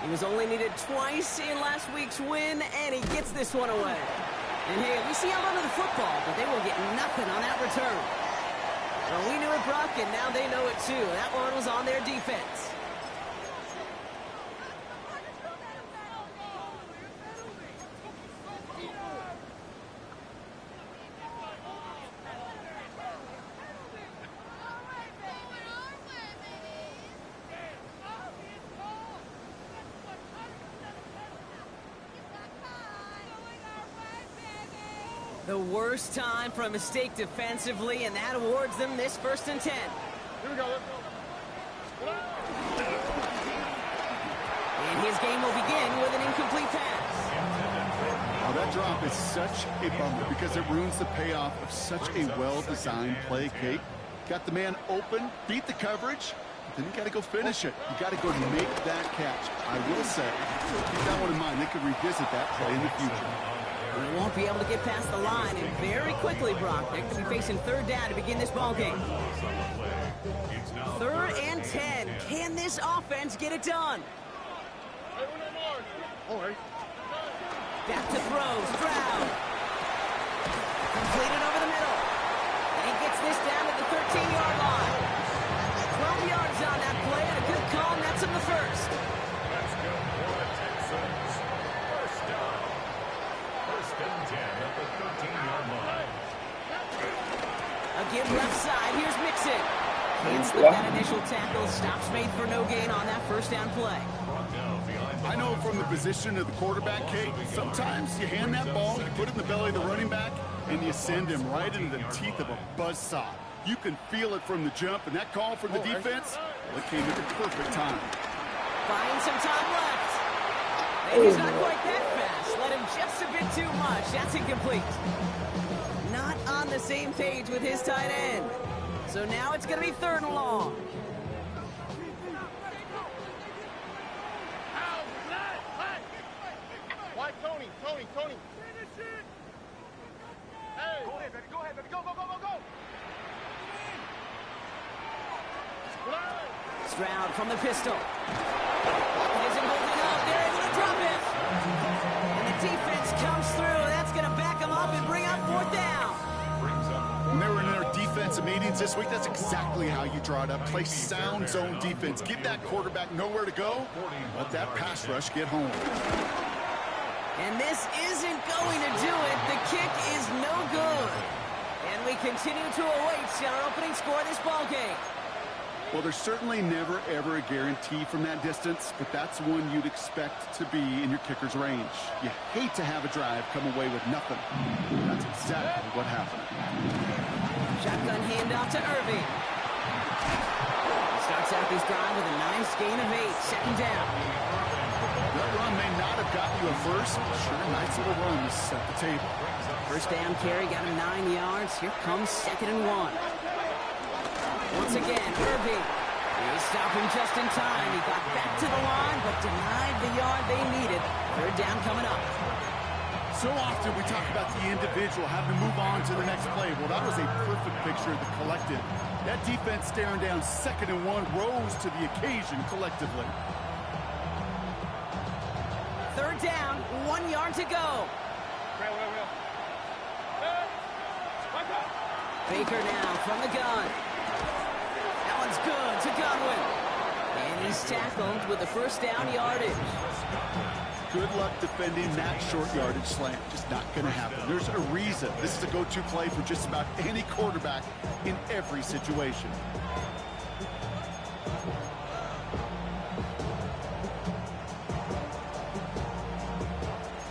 He was only needed twice in last week's win, and he gets this one away. And hey, at least he held onto the football, but they will get nothing on that return. Well, we knew it, Brock, and now they know it too. That one was on their defense. The worst time for a mistake defensively, and that awards them this 1st and 10. Here we go. Let's go. And his game will begin with an incomplete pass. Oh, that drop is such a bummer because it ruins the payoff of such a well-designed play, Kate. Got the man open, beat the coverage, but then you got to go finish it. You got to go make that catch. I will say, keep that one in mind. They could revisit that play in the future. They won't be able to get past the line, and very quickly, Brock, they're going to be facing 3rd down to begin this ball game. 3rd and 10. Can this offense get it done? All right. Back to throw, Stroud. Completed over the middle. And he gets this down at the 13-yard line. 12 yards on that play, and a good call, and that's in the 1st. That's good for the Texans. First down. 1st and 10 at the 13-yard line. Again, left side. Here's Mixon. Can't slip that initial tackle. Stops made for no gain on that 1st down play. I know from the position of the quarterback, Kate, sometimes you hand that ball, you put it in the belly of the running back, and you send him right into the teeth of a buzzsaw. You can feel it from the jump, and that call for the defense, well, it came at the perfect time. Buying some time left. And he's not quite that fast. Let him just a bit too much. That's incomplete. Not on the same page with his tight end. So now it's going to be 3rd and long. Why, Tony? Hey. Go ahead, baby. Go, go, go, go, go. Stroud from the pistol. He isn't holding up. They're able to drop it. And the defense comes through. That's going to back him up and bring up 4th down. When they were in their defensive meetings this week, that's exactly how you draw it up. Play sound zone defense. Give that quarterback nowhere to go. Let that pass rush get home. And this isn't going to do it. The kick is no good. And we continue to await our opening score of this ball game. Well, there's certainly never, ever a guarantee from that distance, but that's one you'd expect to be in your kicker's range. You hate to have a drive come away with nothing. That's exactly what happened. Shotgun handoff to Irving. Starts out this drive with a nice gain of 8. 2nd down. That run may not have gotten you a first, but sure, nice little run to set the table. 1st down carry, got him 9 yards. Here comes 2nd and 1. Once again, Irving. They stop him just in time. He got back to the line, but denied the yard they needed. 3rd down coming up. So often we talk about the individual having to move on to the next play. Well, that was a perfect picture of the collective. That defense staring down 2nd and 1 rose to the occasion collectively. 3rd down, 1 yard to go. Baker now from the gun. That one's good to Godwin. And he's tackled with the 1st down yardage. good luck defending that short yardage slant. Just not going to happen. There's a reason. This is a go-to play for just about any quarterback in every situation.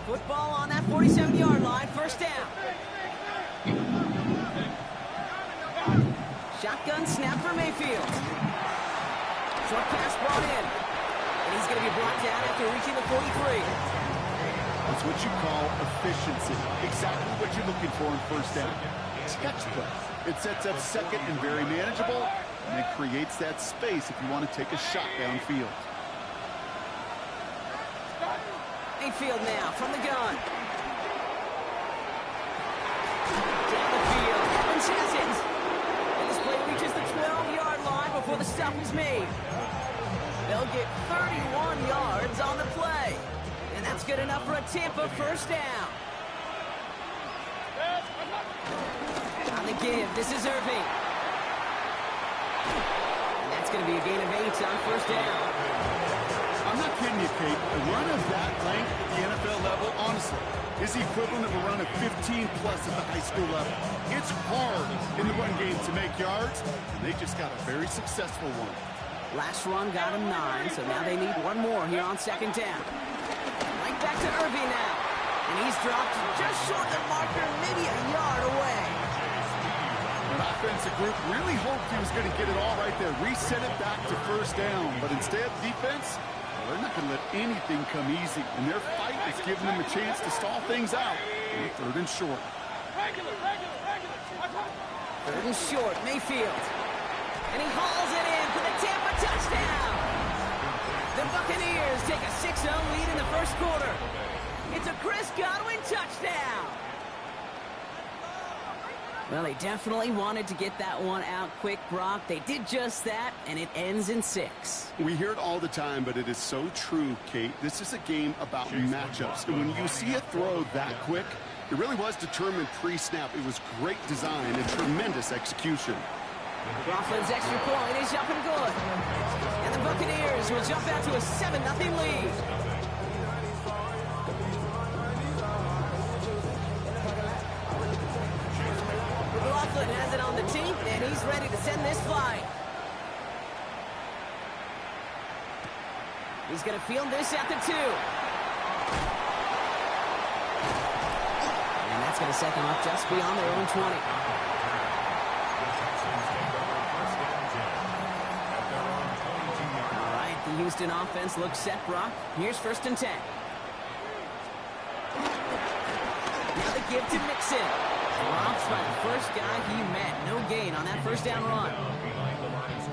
Football on that 47-yard line, first down. Shotgun snap for Mayfield. Short pass brought in. And he's going to be brought down after reaching the 43. That's what you call efficiency. Exactly what you're looking for in first down. Textbook. It sets up second and very manageable, and it creates that space if you want to take a shot downfield. Mayfield now from the gun. Down the field. Evans has it. And this play reaches the 12-yard line before the stop is made. They'll get 31 yards on the play. And that's good enough for a Tampa first down. On the give, this is Irving. And that's going to be a gain of 8 on first down. I'm not kidding you, Kate. A run of that length at the NFL level, honestly, is the equivalent of a run of 15-plus at the high school level. It's hard in the run game to make yards, and they just got a very successful one. Last run got him 9, so now they need one more here on second down. Right back to Irving now. And he's dropped just short of the marker, maybe a yard away. An offensive group really hoped he was going to get it all right there, reset it back to first down. But instead, defense, well, they're not going to let anything come easy. And their fight is giving them a chance to stall things out on third and short. Third and short, Mayfield. And he hauls it in for the Tampa touchdown. The Buccaneers take a 6-0 lead in the first quarter. It's a Chris Godwin touchdown. Well, they definitely wanted to get that one out quick, Brock. They did just that, and it ends in 6. We hear it all the time, but it is so true, Kate. This is a game about matchups. And when you see a throw that quick, it really was determined pre-snap. It was great design and tremendous execution. Coughlin's extra point is up and good. And the Buccaneers will jump out to a 7-0 lead. Coughlin has it on the tee, and he's ready to send this flight. He's going to field this at the 2. And that's going to set them up just beyond their own 20. The Houston offense looks set, Brock. Here's first and 10. Now the give to Mixon. Drops by the first guy he met. No gain on that first down run.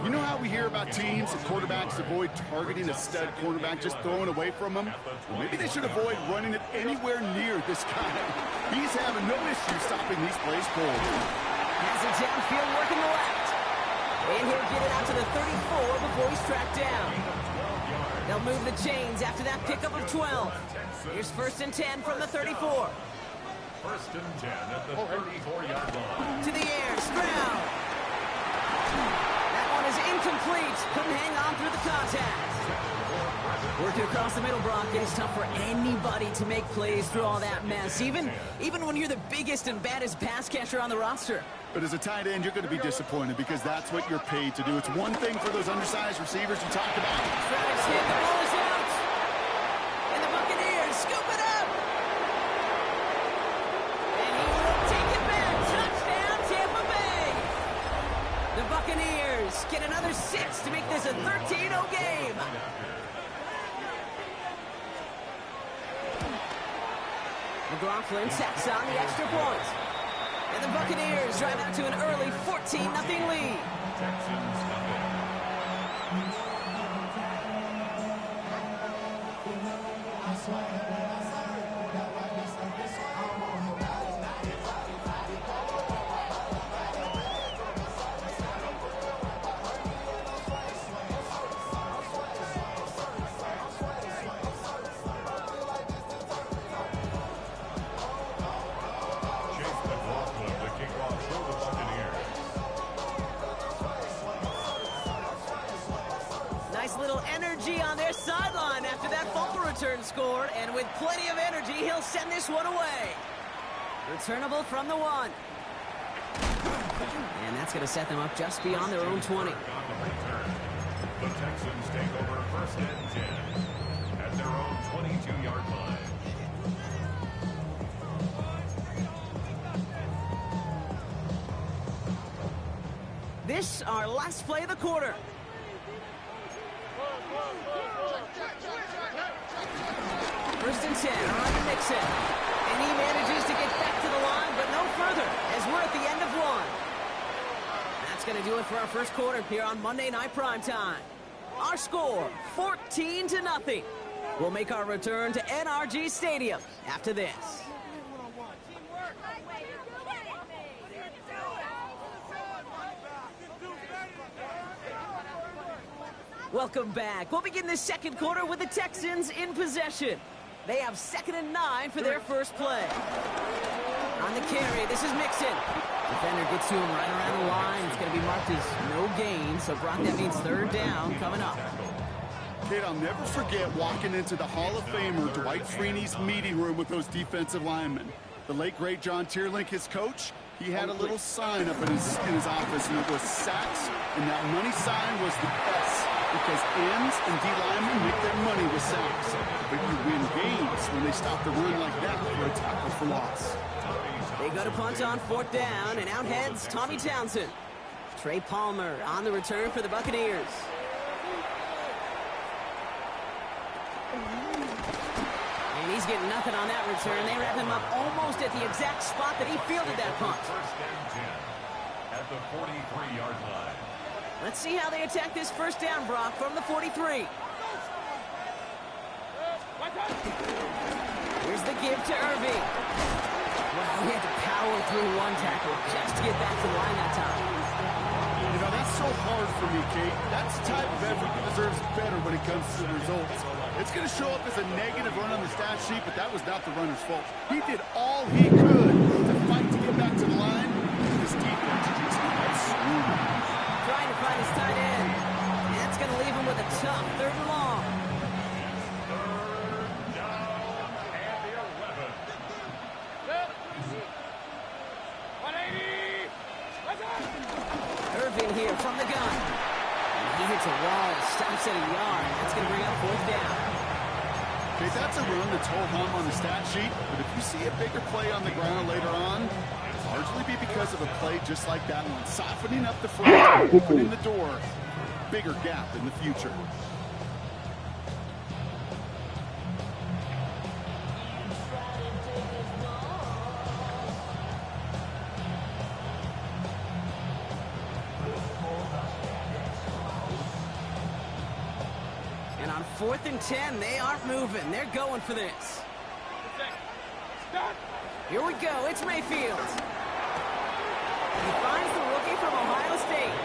You know how we hear about teams and quarterbacks avoid targeting a stud quarterback, just throwing away from him? Well, maybe they should avoid running it anywhere near this guy. He's having no issue stopping these plays cold. Has it downfield working the left. And he'll get it out to the 34 before he's tracked down. They'll move the chains after that pickup of 12. Here's first and 10 from the 34. First and 10 at the 34-yard line. To the air, Stroud. That one is incomplete. Couldn't hang on through the contact. Working across the middle, Brock. It is tough for anybody to make plays through all that mess, even when you're the biggest and baddest pass catcher on the roster. But as a tight end, you're going to be disappointed because that's what you're paid to do. It's one thing for those undersized receivers you talked about. Travis hit, the ball is out. And the Buccaneers scoop it up. And he will take it back. Touchdown, Tampa Bay. The Buccaneers get another 6 to make this a 13-0 game. McLaughlin sacks on the extra point. And the Buccaneers drive out to an early 14-0 lead. Texans come in. their sideline after that fumble return scored, and with plenty of energy, he'll send this one away. Returnable from the 1. And that's going to set them up just beyond their own 20. The Texans take over 1st and 10 at their own 22-yard line. This, our last play of the quarter. First and 10, on to Mixon. And he manages to get back to the line, but no further, as we're at the end of 1. That's going to do it for our first quarter here on Monday Night Primetime. Our score, 14-0. We'll make our return to NRG Stadium after this. Welcome back. We'll begin the second quarter with the Texans in possession. They have 2nd and 9 for their first play. On the carry, this is Mixon. Defender gets to him right around the line. It's going to be marked as no gain, so Brock, that means 3rd down coming up. Kid, I'll never forget walking into the Hall of Famer Dwight Freeney's meeting room with those defensive linemen. The late, great John Tierlink, his coach, he had a little sign up in his office, and it was sacks, and that money sign was the S, because ends and D-linemen make their money with sacks. But you win games when they stop the run like that for a tackle for loss. They go to punt on 4th down, and out heads Tommy Townsend. Trey Palmer on the return for the Buccaneers. And he's getting nothing on that return. They wrap him up almost at the exact spot that he fielded that punt. 1st and 10 at the 43-yard line. Let's see how they attack this first down, Brock, from the 43. Here's the give to Irving. Wow, he had to power through 1 tackle just to get back to the line that time. You know, that's so hard for me, Kate. That's the type of effort that deserves better when it comes to the results. It's going to show up as a negative run on the stat sheet, but that was not the runner's fault. He did all he could to fight to get back to the line. This defense just got swooning. Trying to find his tight end. And that's going to leave him with a tough 3rd and long. 3rd down and 11. 180. Irving here from the gun. And he hits a wall, stops at a yard. That's going to bring up 4th down. Okay, that's a run that's ho-hum on the stat sheet, but if you see a bigger play on the ground later on, it's largely be because of a play just like that one. Softening up the front, opening the door, bigger gap in the future. And on 4th and 10, they aren't moving. They're going for this. Here we go. It's Mayfield. He finds the rookie from Ohio State.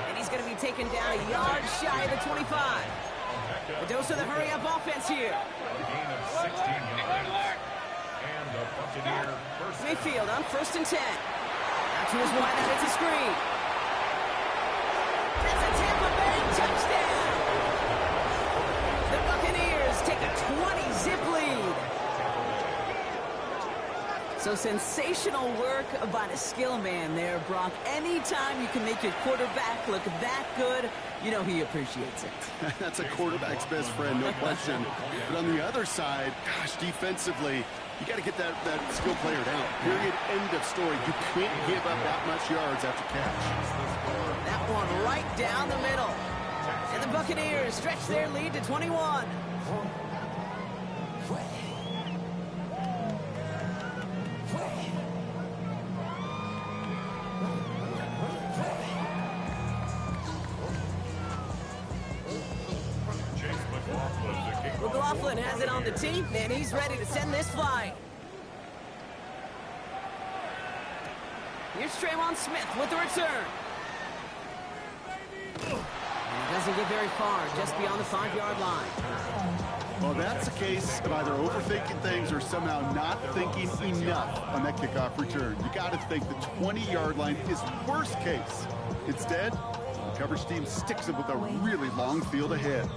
And he's going to be taken down a yard shy of the 25. A dose of the hurry-up offense here. A gain of 16 yards. And the Buccaneer first. Mayfield on 1st and 10. Out to his wide out. It's a screen. That's a Tampa Bay touchdown. The Buccaneers take a 20-zip lead. So sensational work by the skill man there, Brock. Anytime you can make your quarterback look that good, you know he appreciates it. That's a quarterback's best friend, no question. But on the other side, gosh, defensively, you got to get that skill player down. Period. End of story. You can't give up that much yards after catch. That one right down the middle. And the Buccaneers stretch their lead to 21. McLaughlin has it on the tee, and he's ready to send this flying. Here's Traywon Smith with the return. And he doesn't get very far, just beyond the 5-yard line. Well, that's a case of either overthinking things or somehow not thinking enough on that kickoff return. You got to think the 20-yard line is worst case. Instead, the coverage team sticks it with a really long field ahead.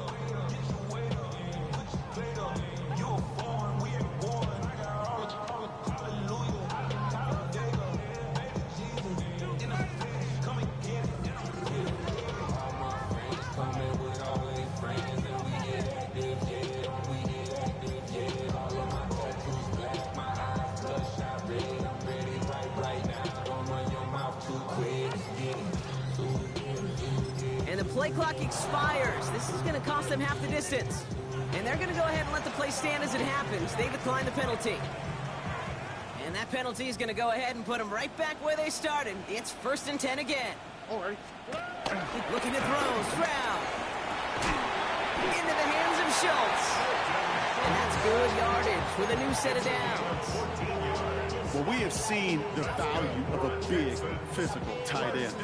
play clock expires. This is going to cost them half the distance. And they're going to go ahead and let the play stand as it happens. They decline the penalty. And that penalty is going to go ahead and put them right back where they started. It's 1st and 10 again. All right. Looking to throw. Stroud. Into the hands of Schultz. And that's good yardage with a new set of downs. Well, we have seen the value of a big, physical tight end.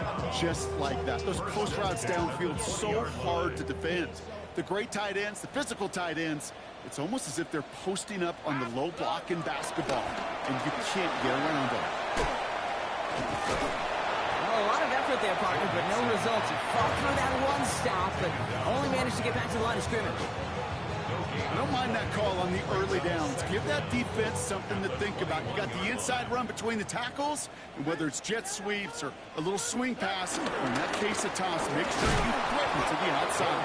Just like that. Those post routes downfield, so hard to defend. The great tight ends, the physical tight ends, it's almost as if they're posting up on the low block in basketball, and you can't get around them. Well, a lot of effort there, partner, but no results. He fought through that one stop, but only managed to get back to the line of scrimmage. I don't mind that call on the early downs. Give that defense something to think about. You got the inside run between the tackles, and whether it's jet sweeps or a little swing pass, or in that case a toss, make sure you threaten to the outside.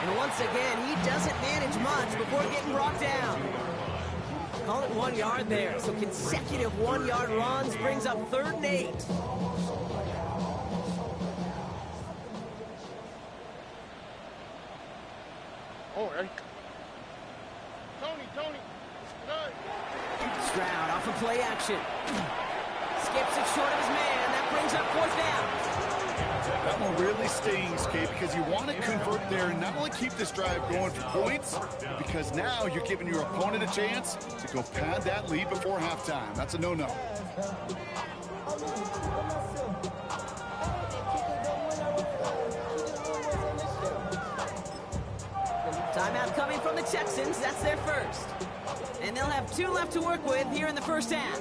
And once again, he doesn't manage much before getting brought down. Call it 1 yard there. So consecutive 1-yard runs brings up 3rd and 8. All right. Tony. Good. Stroud off of play action. Skips it short of his man. That brings up 4th down. That one really stings, Kate, because you want to convert there and not only keep this drive going for points, because now you're giving your opponent a chance to go pad that lead before halftime. That's a no-no. Timeout coming from the Texans. That's their first. And they'll have 2 left to work with here in the first half.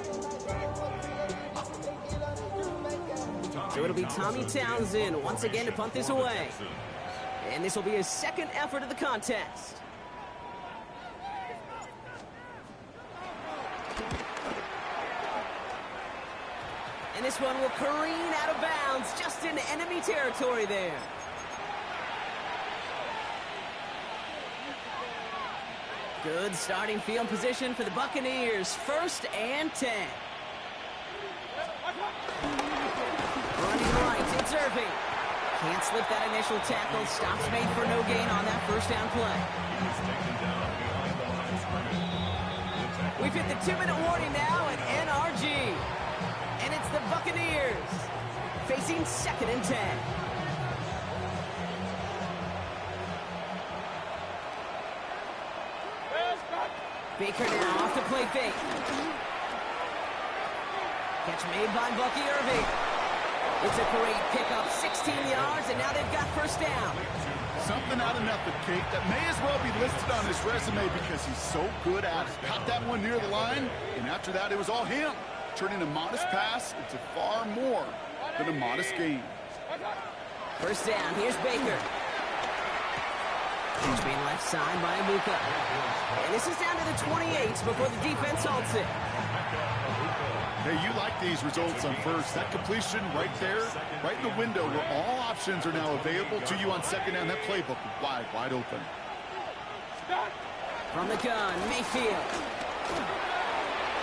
So it'll be Tommy Townsend once again to punt this away. And this will be his 2nd effort of the contest. And this one will careen out of bounds just into enemy territory there. Good starting field position for the Buccaneers. 1st and 10. Running right, it's Irving. Can't slip that initial tackle. Stops made for no gain on that 1st down play. We've hit the 2-minute warning now at NRG. And it's the Buccaneers facing 2nd and 10. Baker now off to play fake. Catch made by Bucky Irving. It's a great pickup, 16 yards, and now they've got 1st down. Something out of nothing, Kate, that may as well be listed on his resume because he's so good at it. Caught that one near the line, and after that, it was all him. Turning a modest pass into far more than a modest gain. 1st down, here's Baker. He's being left side by Abuka. And this is down to the 28 before the defense halts it. Hey, you like these results on 1st. That completion right there, right in the window where all options are now available to you on 2nd down. That playbook wide open. From the gun, Mayfield.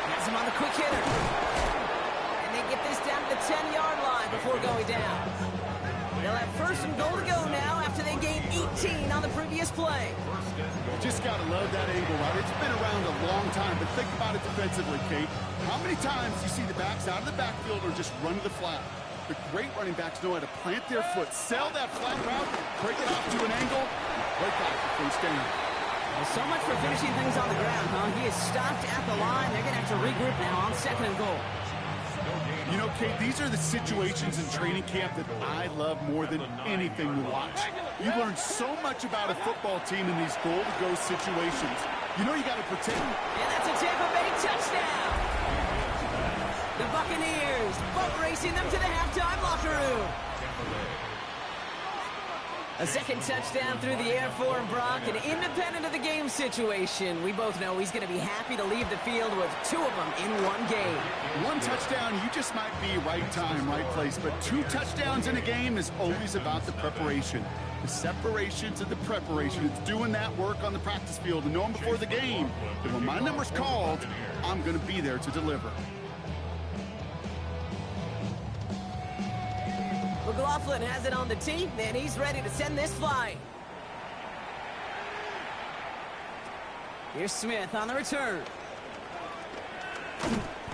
Has him on the quick hitter. And they get this down to the 10-yard line before going down. They'll have 1st and goal to go now after they gained 18 on the previous play. You just got to love that angle, right? It's been around a long time, but think about it defensively, Kate. How many times do you see the backs out of the backfield or just run to the flat? The great running backs know how to plant their foot, sell that flat route, break it off to an angle, break off the 1st down. Well, so much for finishing things on the ground, huh? He is stopped at the line. They're going to have to regroup now on 2nd and goal. You know, Kate, these are the situations in training camp that I love more than anything to watch. You learn so much about a football team in these goal-to-go situations. You know you got to protect. And that's a Tampa Bay touchdown. The Buccaneers boat racing them to the halftime locker room. A 2nd touchdown through the air for Brock, and independent of the game situation, we both know he's going to be happy to leave the field with 2 of them in one game. 1 touchdown, you just might be right time, right place, but 2 touchdowns in a game is always about the preparation. The separations and the preparation. It's doing that work on the practice field and knowing before the game that when my number's called, I'm going to be there to deliver. McLaughlin has it on the tee, and he's ready to send this flying. Here's Smith on the return.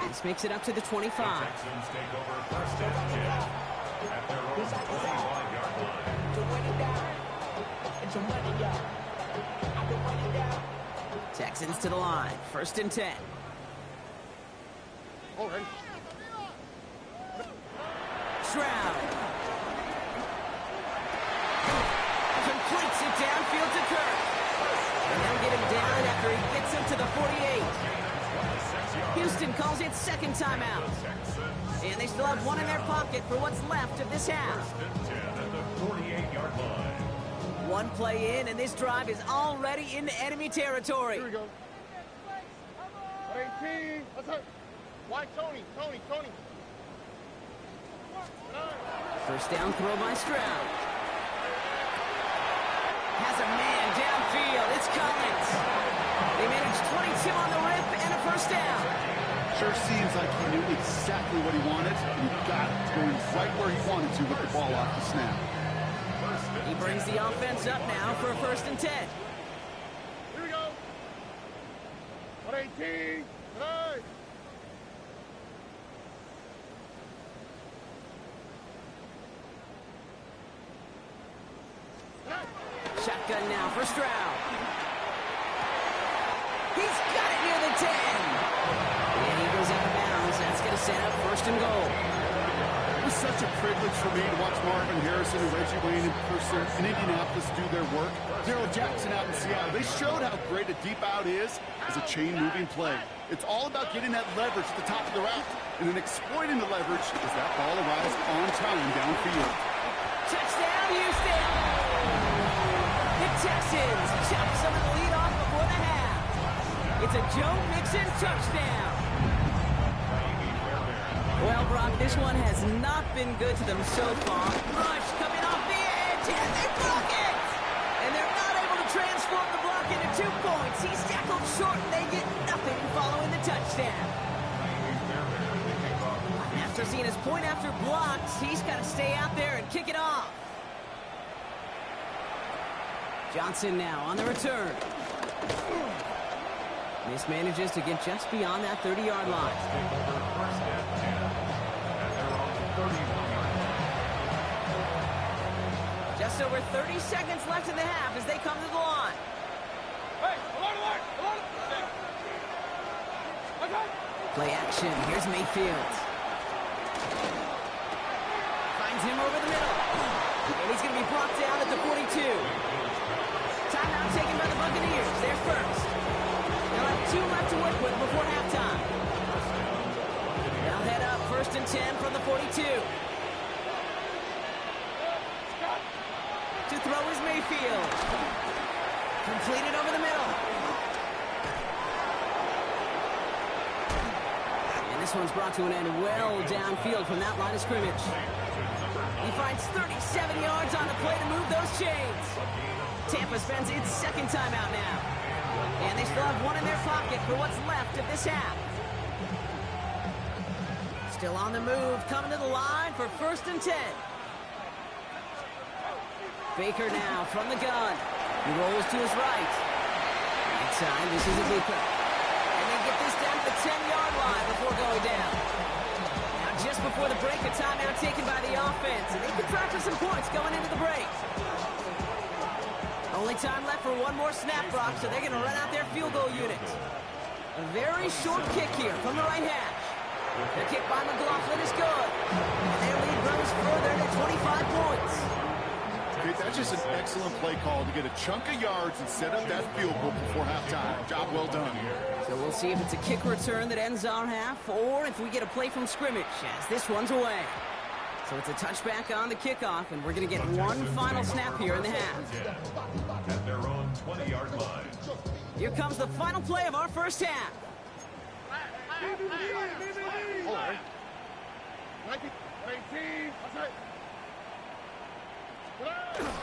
This makes it up to the 25. Texans take over first and 10 at their own 25-yard line. Texans to the line. First and 10. Oh, ready. Stroud. Completes it downfield to Kirk. And they'll get him down after he gets him to the 48. Houston calls it second timeout. And they still have one in their pocket for what's left of this half. First and 10 at the 48-yard line. One play in, and this drive is already into enemy territory. Here we go. 18. Let's go. Why Tony? First down throw by Stroud. Has a man downfield. It's Collins. They managed 22 on the rip and a first down. Sure seems like he knew exactly what he wanted, and he got it, going right where he wanted to with the ball off the snap. He brings the offense up now for a first and 10. Here we go. 118. Right. Shotgun now for Stroud. He's got it near the 10. And he goes out of bounds. That's going to set up first and goal. It was such a privilege for me to watch Marvin Harrison and Reggie Wayne in person in Indianapolis do their work. Daryl Jackson out in Seattle. They showed how great a deep out is as a chain-moving play. It's all about getting that leverage at the top of the route, and then exploiting the leverage as that ball arrives on time downfield. Touchdown, Houston! The Texans chop some of the lead off before the half. It's a Joe Mixon touchdown. Well, Brock, this one has not been good to them so far. Rush coming off the edge, and they block it! And they're not able to transform the block into 2 points. He's tackled short, and they get nothing following the touchdown. After seeing his point after blocks, he's got to stay out there and kick it off. Johnson now on the return. Mismanages to get just beyond that 30-yard line. Just over 30 seconds left in the half as they come to the line. Hey, alert! Play action. Here's Mayfield. Finds him over the middle. And he's going to be brought down at the 42. Timeout taken by the Buccaneers. They're first. They'll have 2 left to work with before halftime. They'll head up first and 10 from the 42. To throw is Mayfield. Completed over the middle. And this one's brought to an end well downfield from that line of scrimmage. He finds 37 yards on the play to move those chains. Tampa spends its second timeout now. And they still have one in their pocket for what's left of this half. Still on the move, coming to the line for first and 10. Baker now from the gun. He rolls to his right. Next time, this is a Baker. And they get this down to the 10-yard line before going down. Now, just before the break, a timeout taken by the offense. And they can track for some points going into the break. Only time left for one more snap, Brock, so they're going to run out their field goal unit. A very short kick here from the right hash. The kick by McLaughlin is good. And their lead grows further to 25 points. Okay, that's just an excellent play call to get a chunk of yards and set up that field goal before halftime. Job well done. So we'll see if it's a kick return that ends our half, or if we get a play from scrimmage as this one's away. So it's a touchback on the kickoff, and we're going to get one final snap here in the half. At their own 20-yard line. Here comes the final play of our first half. All right. 19,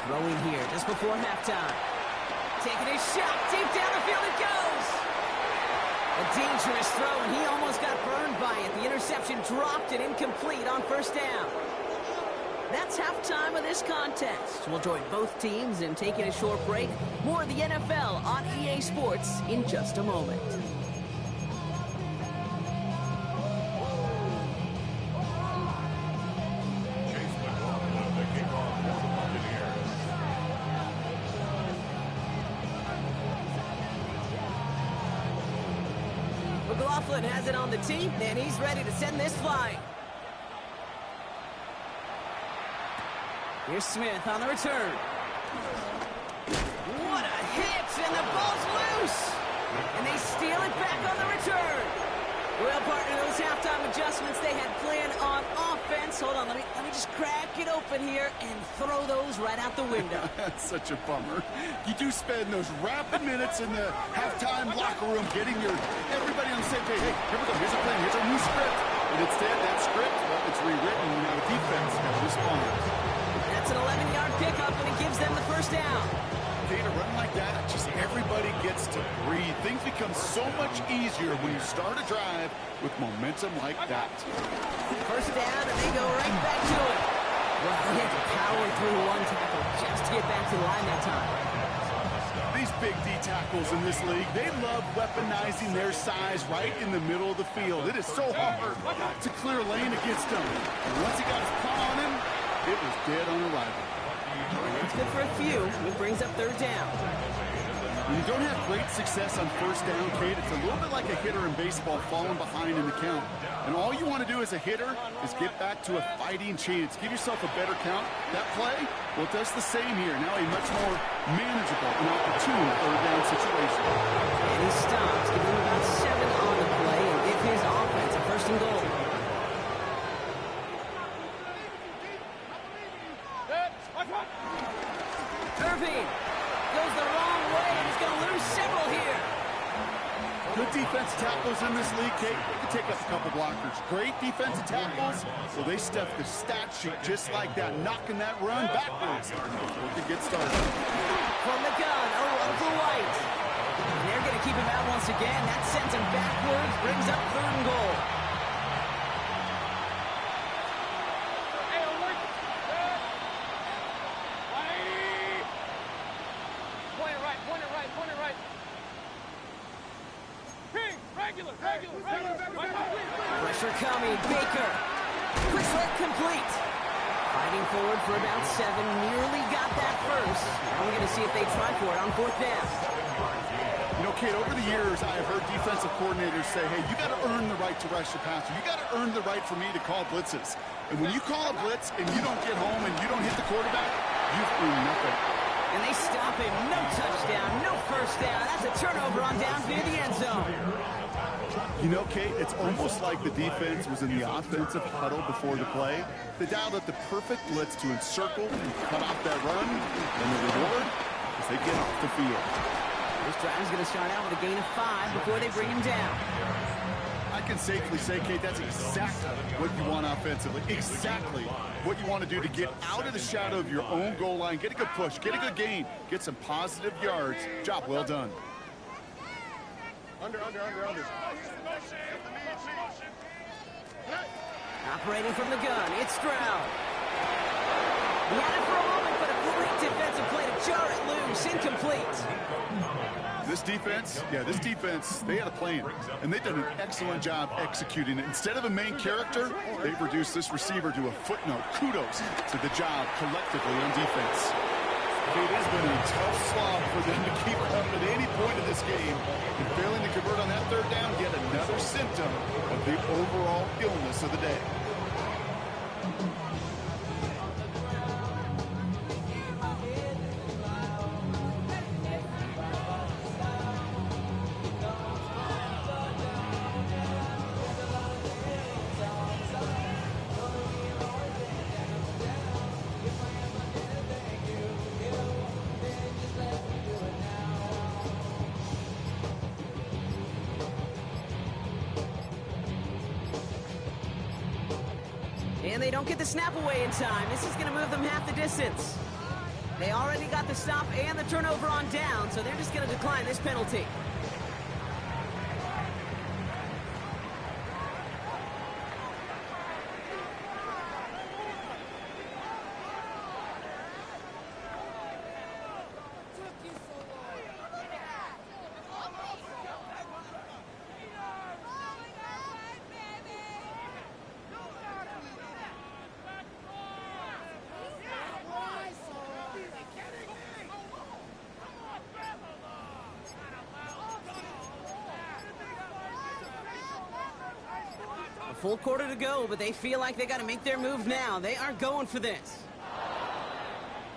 Throwing here just before halftime. Taking a shot. Deep down the field it goes. A dangerous throw, and he almost got burned by it. The interception dropped it incomplete on first down. That's halftime of this contest. We'll join both teams in taking a short break. More of the NFL on EA Sports in just a moment. McLaughlin has it on the tee, and he's ready to send this flying. Here's Smith on the return. What a hit, and the ball's loose. And they steal it back on the return. Well, partner, those halftime adjustments they had planned on offense. Hold on, let me just crack it open here and throw those right out the window. That's such a bummer. You do spend those rapid minutes in the halftime locker room getting everybody on the same page. Hey, here we go, here's a plan, here's our new script. And instead, that script, well, it's rewritten, and now the defense has to respond. That's an 11-yard pickup, and it gives them the first down. Okay, to run like that, just everybody gets to breathe. Things become so much easier when you start a drive with momentum like that. First down, and they go right back to it. Well, he had to power through one tackle just to get back to the line that time. These big D tackles in this league, they love weaponizing their size right in the middle of the field. It is so hard to clear lane against them. And once he got his paw on him, it was dead on arrival. It's good for a few. It brings up third down. When you don't have great success on first down, Kate, it's a little bit like a hitter in baseball falling behind in the count. And all you want to do as a hitter is get back to a fighting chance. Give yourself a better count. That play, well, it does the same here. Now a much more manageable and opportune third down situation. And he stops, giving him about 7 on the play and give his offense a first and goal. Irving goes the wrong way. He's going to lose several here. Good defensive tackles in this league, Kate. They can take up a couple blockers. Great defensive tackles, well, they stuff the stat sheet just like that, knocking that run backwards before it could get started. From the gun, a run for White. And they're going to keep him out once again. That sends him backwards, brings up third and goal. Pressure coming, Baker. Quick slip complete. Fighting forward for about 7, nearly got that first. Now we're going to see if they try for it on fourth down. You know, Kate, over the years, I have heard defensive coordinators say, hey, you got to earn the right to rush the passer. You got to earn the right for me to call blitzes. And when you call a blitz and you don't get home and you don't hit the quarterback, you've earned nothing. And they stop him. No touchdown, no first down. That's a turnover on downs near the end zone. You know, Kate, it's almost like the defense was in the offensive huddle before the play. They dialed up the perfect blitz to encircle and cut off that run. And the reward is they get off the field. This drive is going to start out with a gain of 5 before they bring him down. I can safely say, Kate, that's exactly what you want offensively. Exactly what you want to do to get out of the shadow of your own goal line, get a good push, get a good gain, get some positive yards. Job well done. Under. Operating from the gun, it's Stroud. He had it for a moment, but a great defensive play to jar it loose, incomplete. This defense, they had a plan, and they've done an excellent job executing it. Instead of a main character, they've reduced this receiver to a footnote. Kudos to the job collectively on defense. It has been a tough slog for them to keep up at any point in this game. And failing to convert on that third down, yet another symptom of the overall illness of the day. And they don't get the snap away in time. This is going to move them half the distance. They already got the stop and the turnover on down, so they're just going to decline this penalty. full quarter to go, but they feel like they got to make their move now. They are going for this.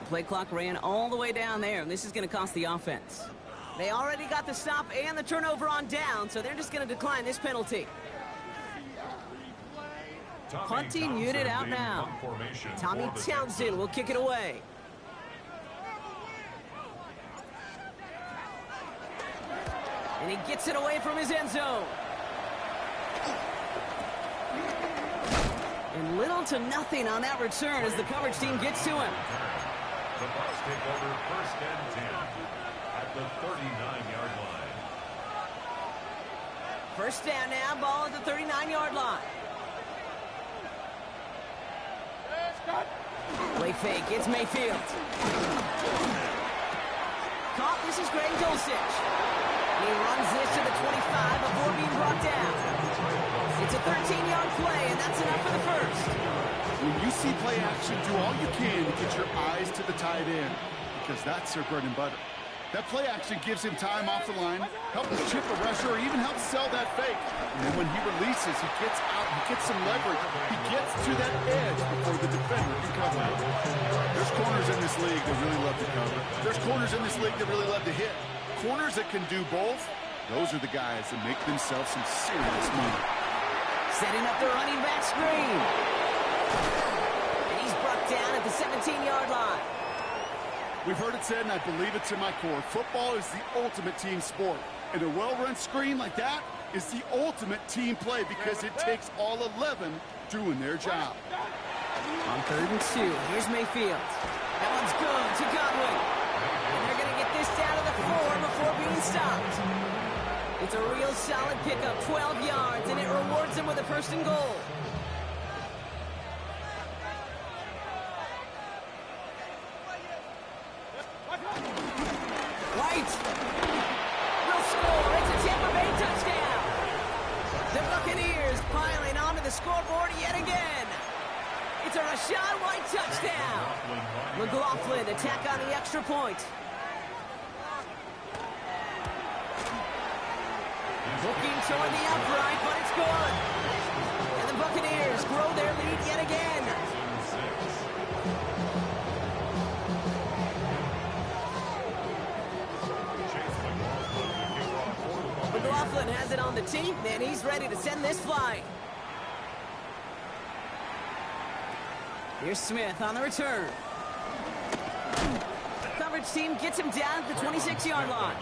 The play clock ran all the way down there, and this is going to cost the offense. They already got the stop and the turnover on down, so they're just going to decline this penalty. Punting unit out now. Tommy Townsend will kick it away. And he gets it away from his end zone. And little to nothing on that return as the coverage team gets to him. The Bucs take over 1st and 10 at the 39-yard line. First down now, ball at the 39-yard line. Play fake, it's Mayfield. Caught, this is Greg Dulcich. He runs this to the 25 before being brought down. It's a 13-yard play, and that's enough for the first. When you see play action, do all you can to get your eyes to the tight end, because that's their bread and butter. That play action gives him time off the line, helps chip a rusher, or even helps sell that fake. And then when he releases, he gets out, he gets some leverage. He gets to that edge before the defender can cover him. There's corners in this league that really love to cover. There's corners in this league that really love to hit. Corners that can do both, those are the guys that make themselves some serious money. Setting up the running back screen. And he's brought down at the 17-yard line. We've heard it said, and I believe it to my core, football is the ultimate team sport. And a well-run screen like that is the ultimate team play because it takes all 11 doing their job. On 3rd and 2, here's Mayfield. That one's good to Godwin. And they're going to get this down to the 4 before being stopped. It's a real solid pickup, 12 yards, and it rewards them with a 1st and goal. White will score. It's a Tampa Bay touchdown. The Buccaneers piling onto the scoreboard yet again. It's a Rachaad White touchdown. McLaughlin attack on the extra point. Looking toward the upright, but it's good. And the Buccaneers grow their lead yet again. McLaughlin has it on the tee, and he's ready to send this flying. Here's Smith on the return. Coverage team gets him down at the 26-yard line.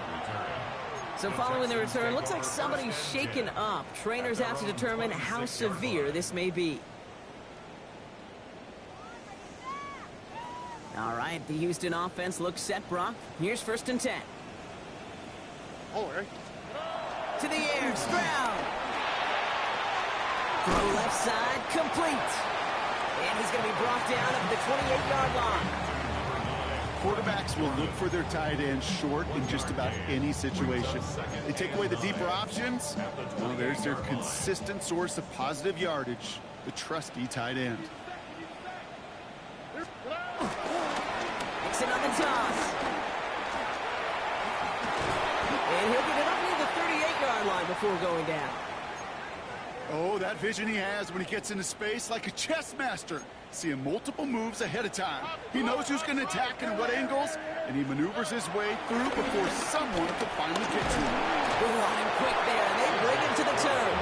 So following the return, looks like somebody's shaken up. Trainers have to determine how severe this may be. All right, the Houston offense looks set, Brock. Here's 1st and 10. To the air, Stroud. Throw left side, complete. And he's going to be brought down at the 28-yard line. Quarterbacks will look for their tight end short in just about any situation. They take away the deeper options. Well, there's their consistent source of positive yardage, the trusty tight end. Nixon on the toss. And he'll get it up near the 38-yard line before going down. Oh, that vision he has when he gets into space like a chess master, seeing multiple moves ahead of time. He knows who's going to attack and what angles, and he maneuvers his way through before someone can finally get to him. Running quick there, and they bring him to the turf.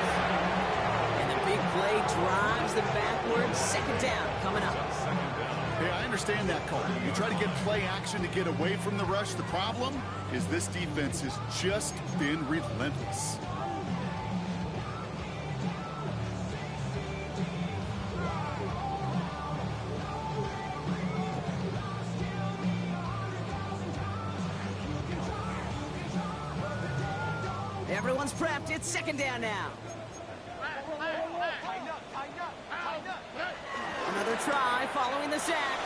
And the big play drives them backwards. 2nd down coming up. Hey, I understand that call. You try to get play action to get away from the rush. The problem is this defense has just been relentless. Everyone's prepped. It's 2nd down now. Another try following the sack.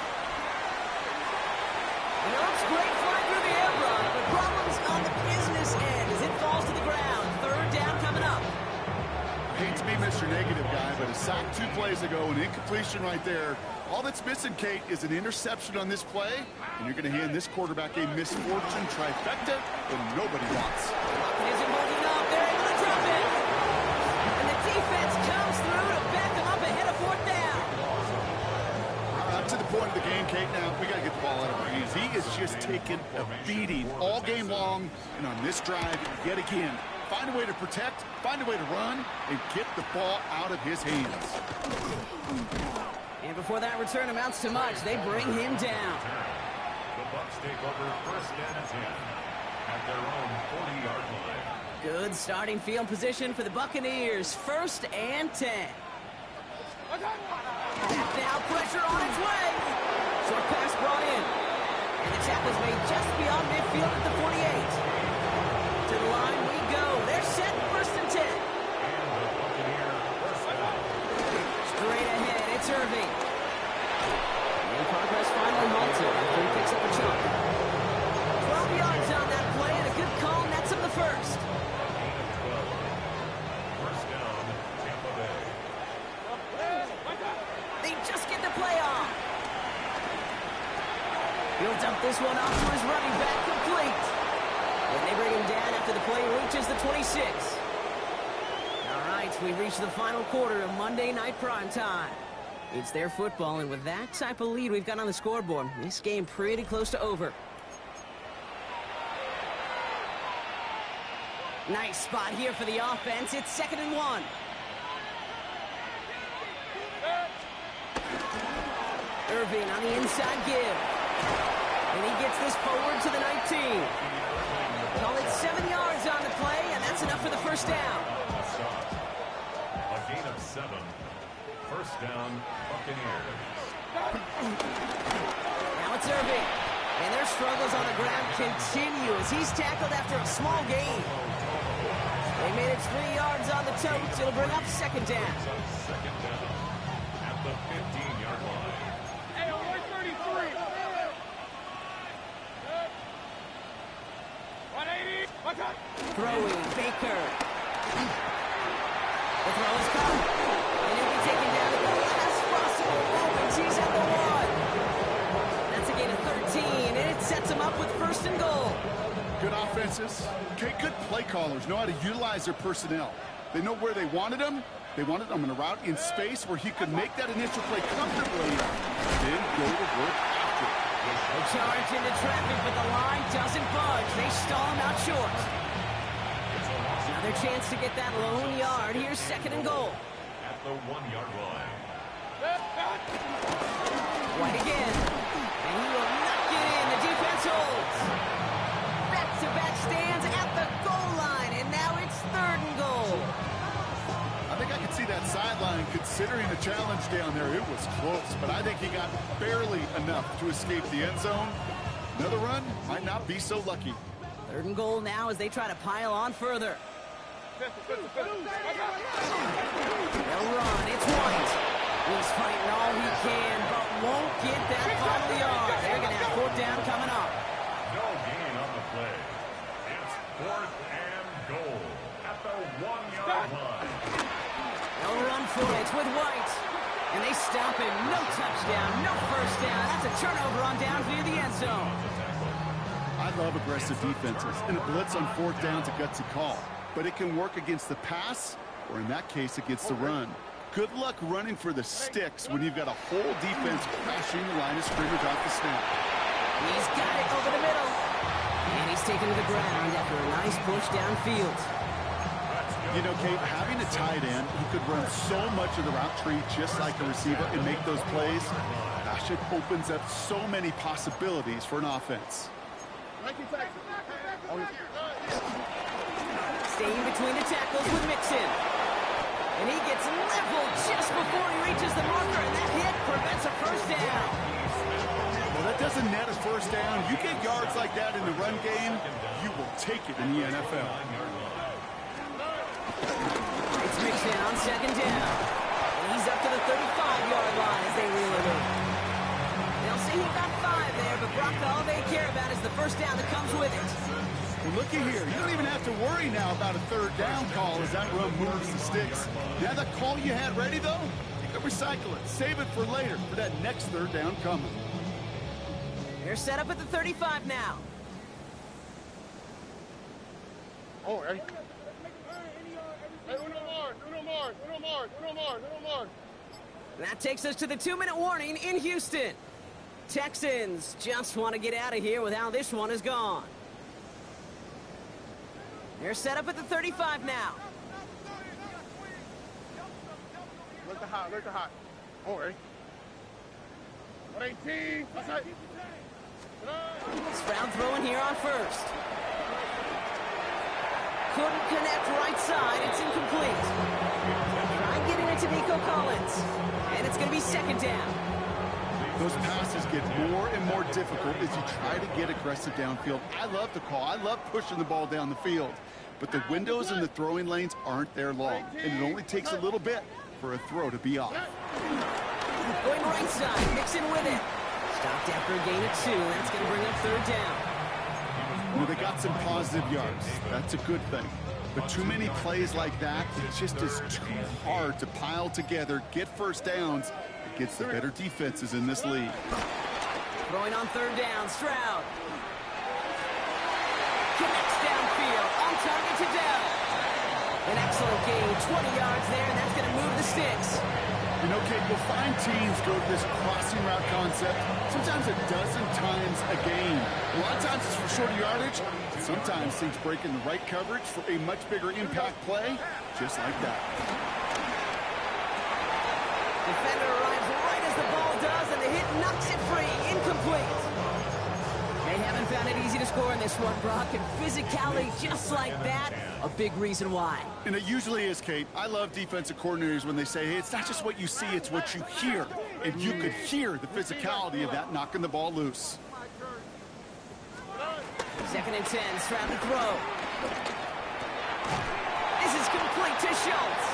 And it looks great flying through the air, Brock, but problems on the business end as it falls to the ground. 3rd down coming up. I hate to be Mr. Negative guy, but a sack 2 plays ago, an incompletion right there. All that's missing, Kate, is an interception on this play, and you're going to hand this quarterback a misfortune trifecta that nobody wants. Isn't holding up. They're able to drop it. And the defense comes through to point of the game, Kate. Now, we got to get the ball out of our hands. He is just taking a beating all game long. And on this drive, yet again, find a way to protect, find a way to run, and get the ball out of his hands. And before that return amounts to much, they bring him down. The Bucs take over 1st and 10 at their own 40-yard line. Good starting field position for the Buccaneers. 1st and 10. Back now, pressure on its way. Short pass brought in. And the tackle's made just beyond midfield at the 48. To the line we go. They're set, 1st and 10. And the Buccaneer first down. Straight ahead, it's Irving. In progress, finally halted after he picks up a chunk. 12 yards on that play, and a good call nets him the first. Gain of 12. First down, Tampa Bay. They just get the play off. He'll dump this one off to his running back, complete. And they bring him down after the play reaches the 26. All right, we've reached the final quarter of Monday Night Primetime. It's their football, and with that type of lead we've got on the scoreboard, this game pretty close to over. Nice spot here for the offense. It's 2nd and 1. Irving on the inside give. And he gets this forward to the 19. Call it 7 yards on the play, and that's enough for the first down. A gain of 7. First down, Buccaneers. Now it's Irving. And their struggles on the ground continue as he's tackled after a small gain. They made it 3 yards on the totes. It'll bring up 2nd down. Second down at the 15-yard line. Hey, on 133. 180. Watch out. Throwing, Baker. The throw is caught. And he'll be taken down at the last possible moment. He's at the 1. That's a gain of 13, and it sets him up with 1st and goal. Good offenses. Okay, good play callers know how to utilize their personnel. They know where they wanted them. They wanted them in a route in space where he could make that initial play comfortably, then go to work after. They charge into traffic, but the line doesn't budge. They stall him out short. Another chance to get that lone yard. Here's 2nd and goal. At the 1-yard line. White again. And he will not get in. The defense holds. Back-to-back stands at the goal line, and now it's 3rd and goal. I think I could see that sideline considering the challenge down there. It was close, but I think he got barely enough to escape the end zone. Another run might not be so lucky. 3rd and goal now as they try to pile on further. They'll run. It's White. He's fighting all he can, but won't get that final yard. They're going to have 4th down coming up. No gain on the play. It's 4th and goal at the 1-yard line. They'll run for it with White. And they stop him. No touchdown, no first down. That's a turnover on downs near the end zone. I love aggressive defenses, and a blitz on 4th down's a gutsy call. But it can work against the pass, or in that case, against the run. Good luck running for the sticks when you've got a whole defense crashing the line of scrimmage off the snap. He's got it over the middle. And he's taken to the ground after a nice push downfield. You know, Kate, having a tight end who could run so much of the route tree just like a receiver and make those plays, gosh, it opens up so many possibilities for an offense. Staying between the tackles with Mixon. And he gets leveled just before he reaches the marker, and that hit prevents a first down. Well, that doesn't net a first down. You get yards like that in the run game, you will take it in the NFL. It's Mixon on 2nd down. And he's up to the 35-yard line as they reel him in. They'll say he got 5 there, but Brock, all they care about is the first down that comes with it. Well, looky here. You don't even have to worry now about a 3rd down call as that run moves the sticks. Now that call you had ready, though, you can recycle it. Save it for later for that next 3rd down coming. They're set up at the 35 now. Oh, hey. Hey, uno more. That takes us to the 2-minute warning in Houston. Texans just want to get out of here with how this one is gone. They're set up at the 35 now. Look the hot, look the hot. Don't worry. 118. That's it. Stroud throwing here on first. Couldn't connect right side. It's incomplete. Try getting it to Nico Collins. And it's going to be second down. Those passes get more and more difficult as you try to get aggressive downfield. I love the call. I love pushing the ball down the field. But the windows in the throwing lanes aren't there long. And it only takes a little bit for a throw to be off. Going right side. Mixing with it. Stopped after a gain of 2. That's going to bring up third down. Well, they got some positive yards. That's a good thing. But too many plays like that, it just is too hard to pile together, get first downs against the better defenses in this league. Throwing on third down, Stroud. Connects downfield, on target to Dell. An excellent gain, 20 yards there, and that's going to move the sticks. You know, Kate, you'll find teams go to this crossing route concept sometimes a dozen times a game. A lot of times it's for shorter yardage. Sometimes things break in the right coverage for a much bigger impact play, just like that. Defender arrives right as the ball does, and the hit knocks it free. Incomplete. They haven't found it easy to score in this one, Brock, and physicality just like that, a big reason why. And it usually is, Kate. I love defensive coordinators when they say, hey, it's not just what you see, it's what you hear. And you could hear the physicality of that knocking the ball loose. Second and 10, Stroud to throw. This is complete to Schultz.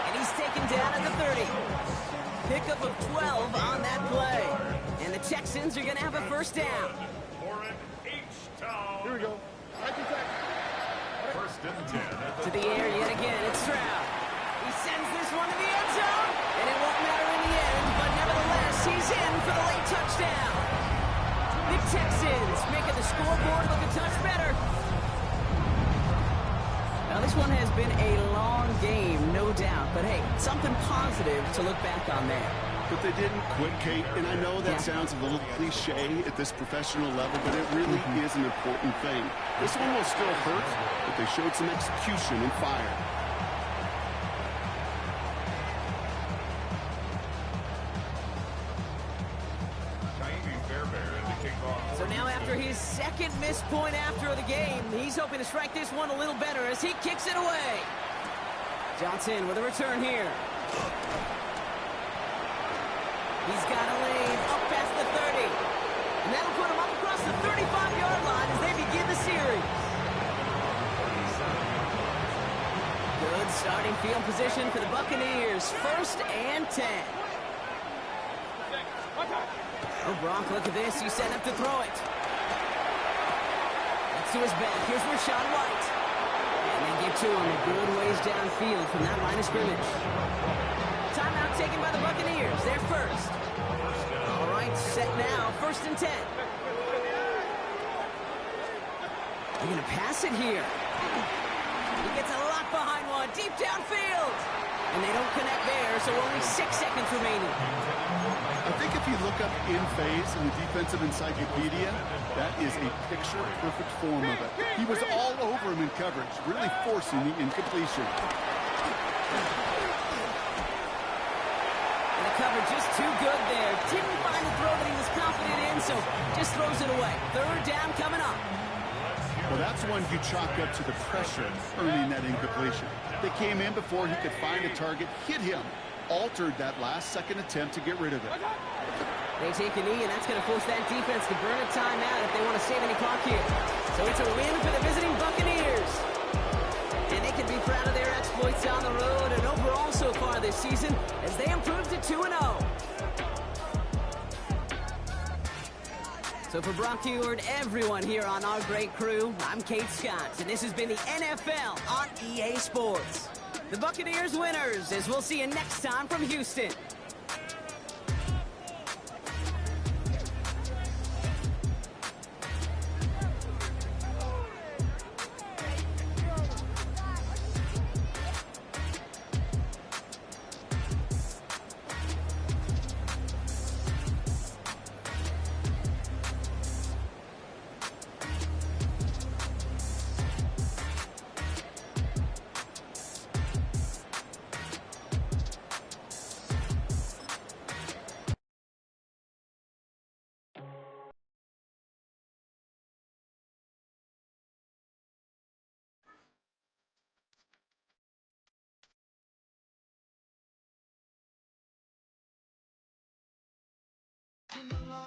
And he's taken down at the 30. Pickup of 12 on that play. And the Texans are going to have a first down. Here we go. First and 10. To the air yet again, it's Stroud. He sends this one to the end zone. And it won't matter in the end, but nevertheless, he's in for the late touchdown. The Texans making the scoreboard look a touch better. Now, this one has been a long game, no doubt. But, hey, something positive to look back on there. But they didn't quit, Kate, and I know that sounds a little cliche at this professional level, but it really is an important thing. This one will still hurt, but they showed some execution and fire. So now after his second missed point after the game, he's hoping to strike this one a little better as he kicks it away. Johnson with a return here. He's got a lane up past the 30. And that'll put him up across the 35-yard line as they begin the series. Good starting field position for the Buccaneers. First and 10. Oh, Brock, look at this. He's set up to throw it. That's to his back. Here's Rashawn White. And they get to him a good ways downfield from that line of scrimmage. Timeout taken by the Buccaneers. They're first. All right, set now. First and 10. They're going to pass it here. He gets a lot behind one. Deep downfield. And they don't connect there, so only 6 seconds remaining. I think if you look up in phase in the defensive encyclopedia, that is a picture-perfect form of it. He was all over him in coverage, really forcing the incompletion. And the cover just too good there. Didn't find the throw that he was confident in, so just throws it away. Third down coming up. Well, that's one you chalk up to the pressure earning that incompletion. They came in before he could find a target, hit him, altered that last-second attempt to get rid of it. They take a knee, and that's going to force that defense to burn a timeout if they want to save any clock here. So it's a win for the visiting Buccaneers. And they can be proud of their exploits on the road and overall so far this season as they improve to 2-0. So for Brock Heward, everyone here on our great crew, I'm Kate Scott, and this has been the NFL on EA Sports. The Buccaneers winners, as we'll see you next time from Houston.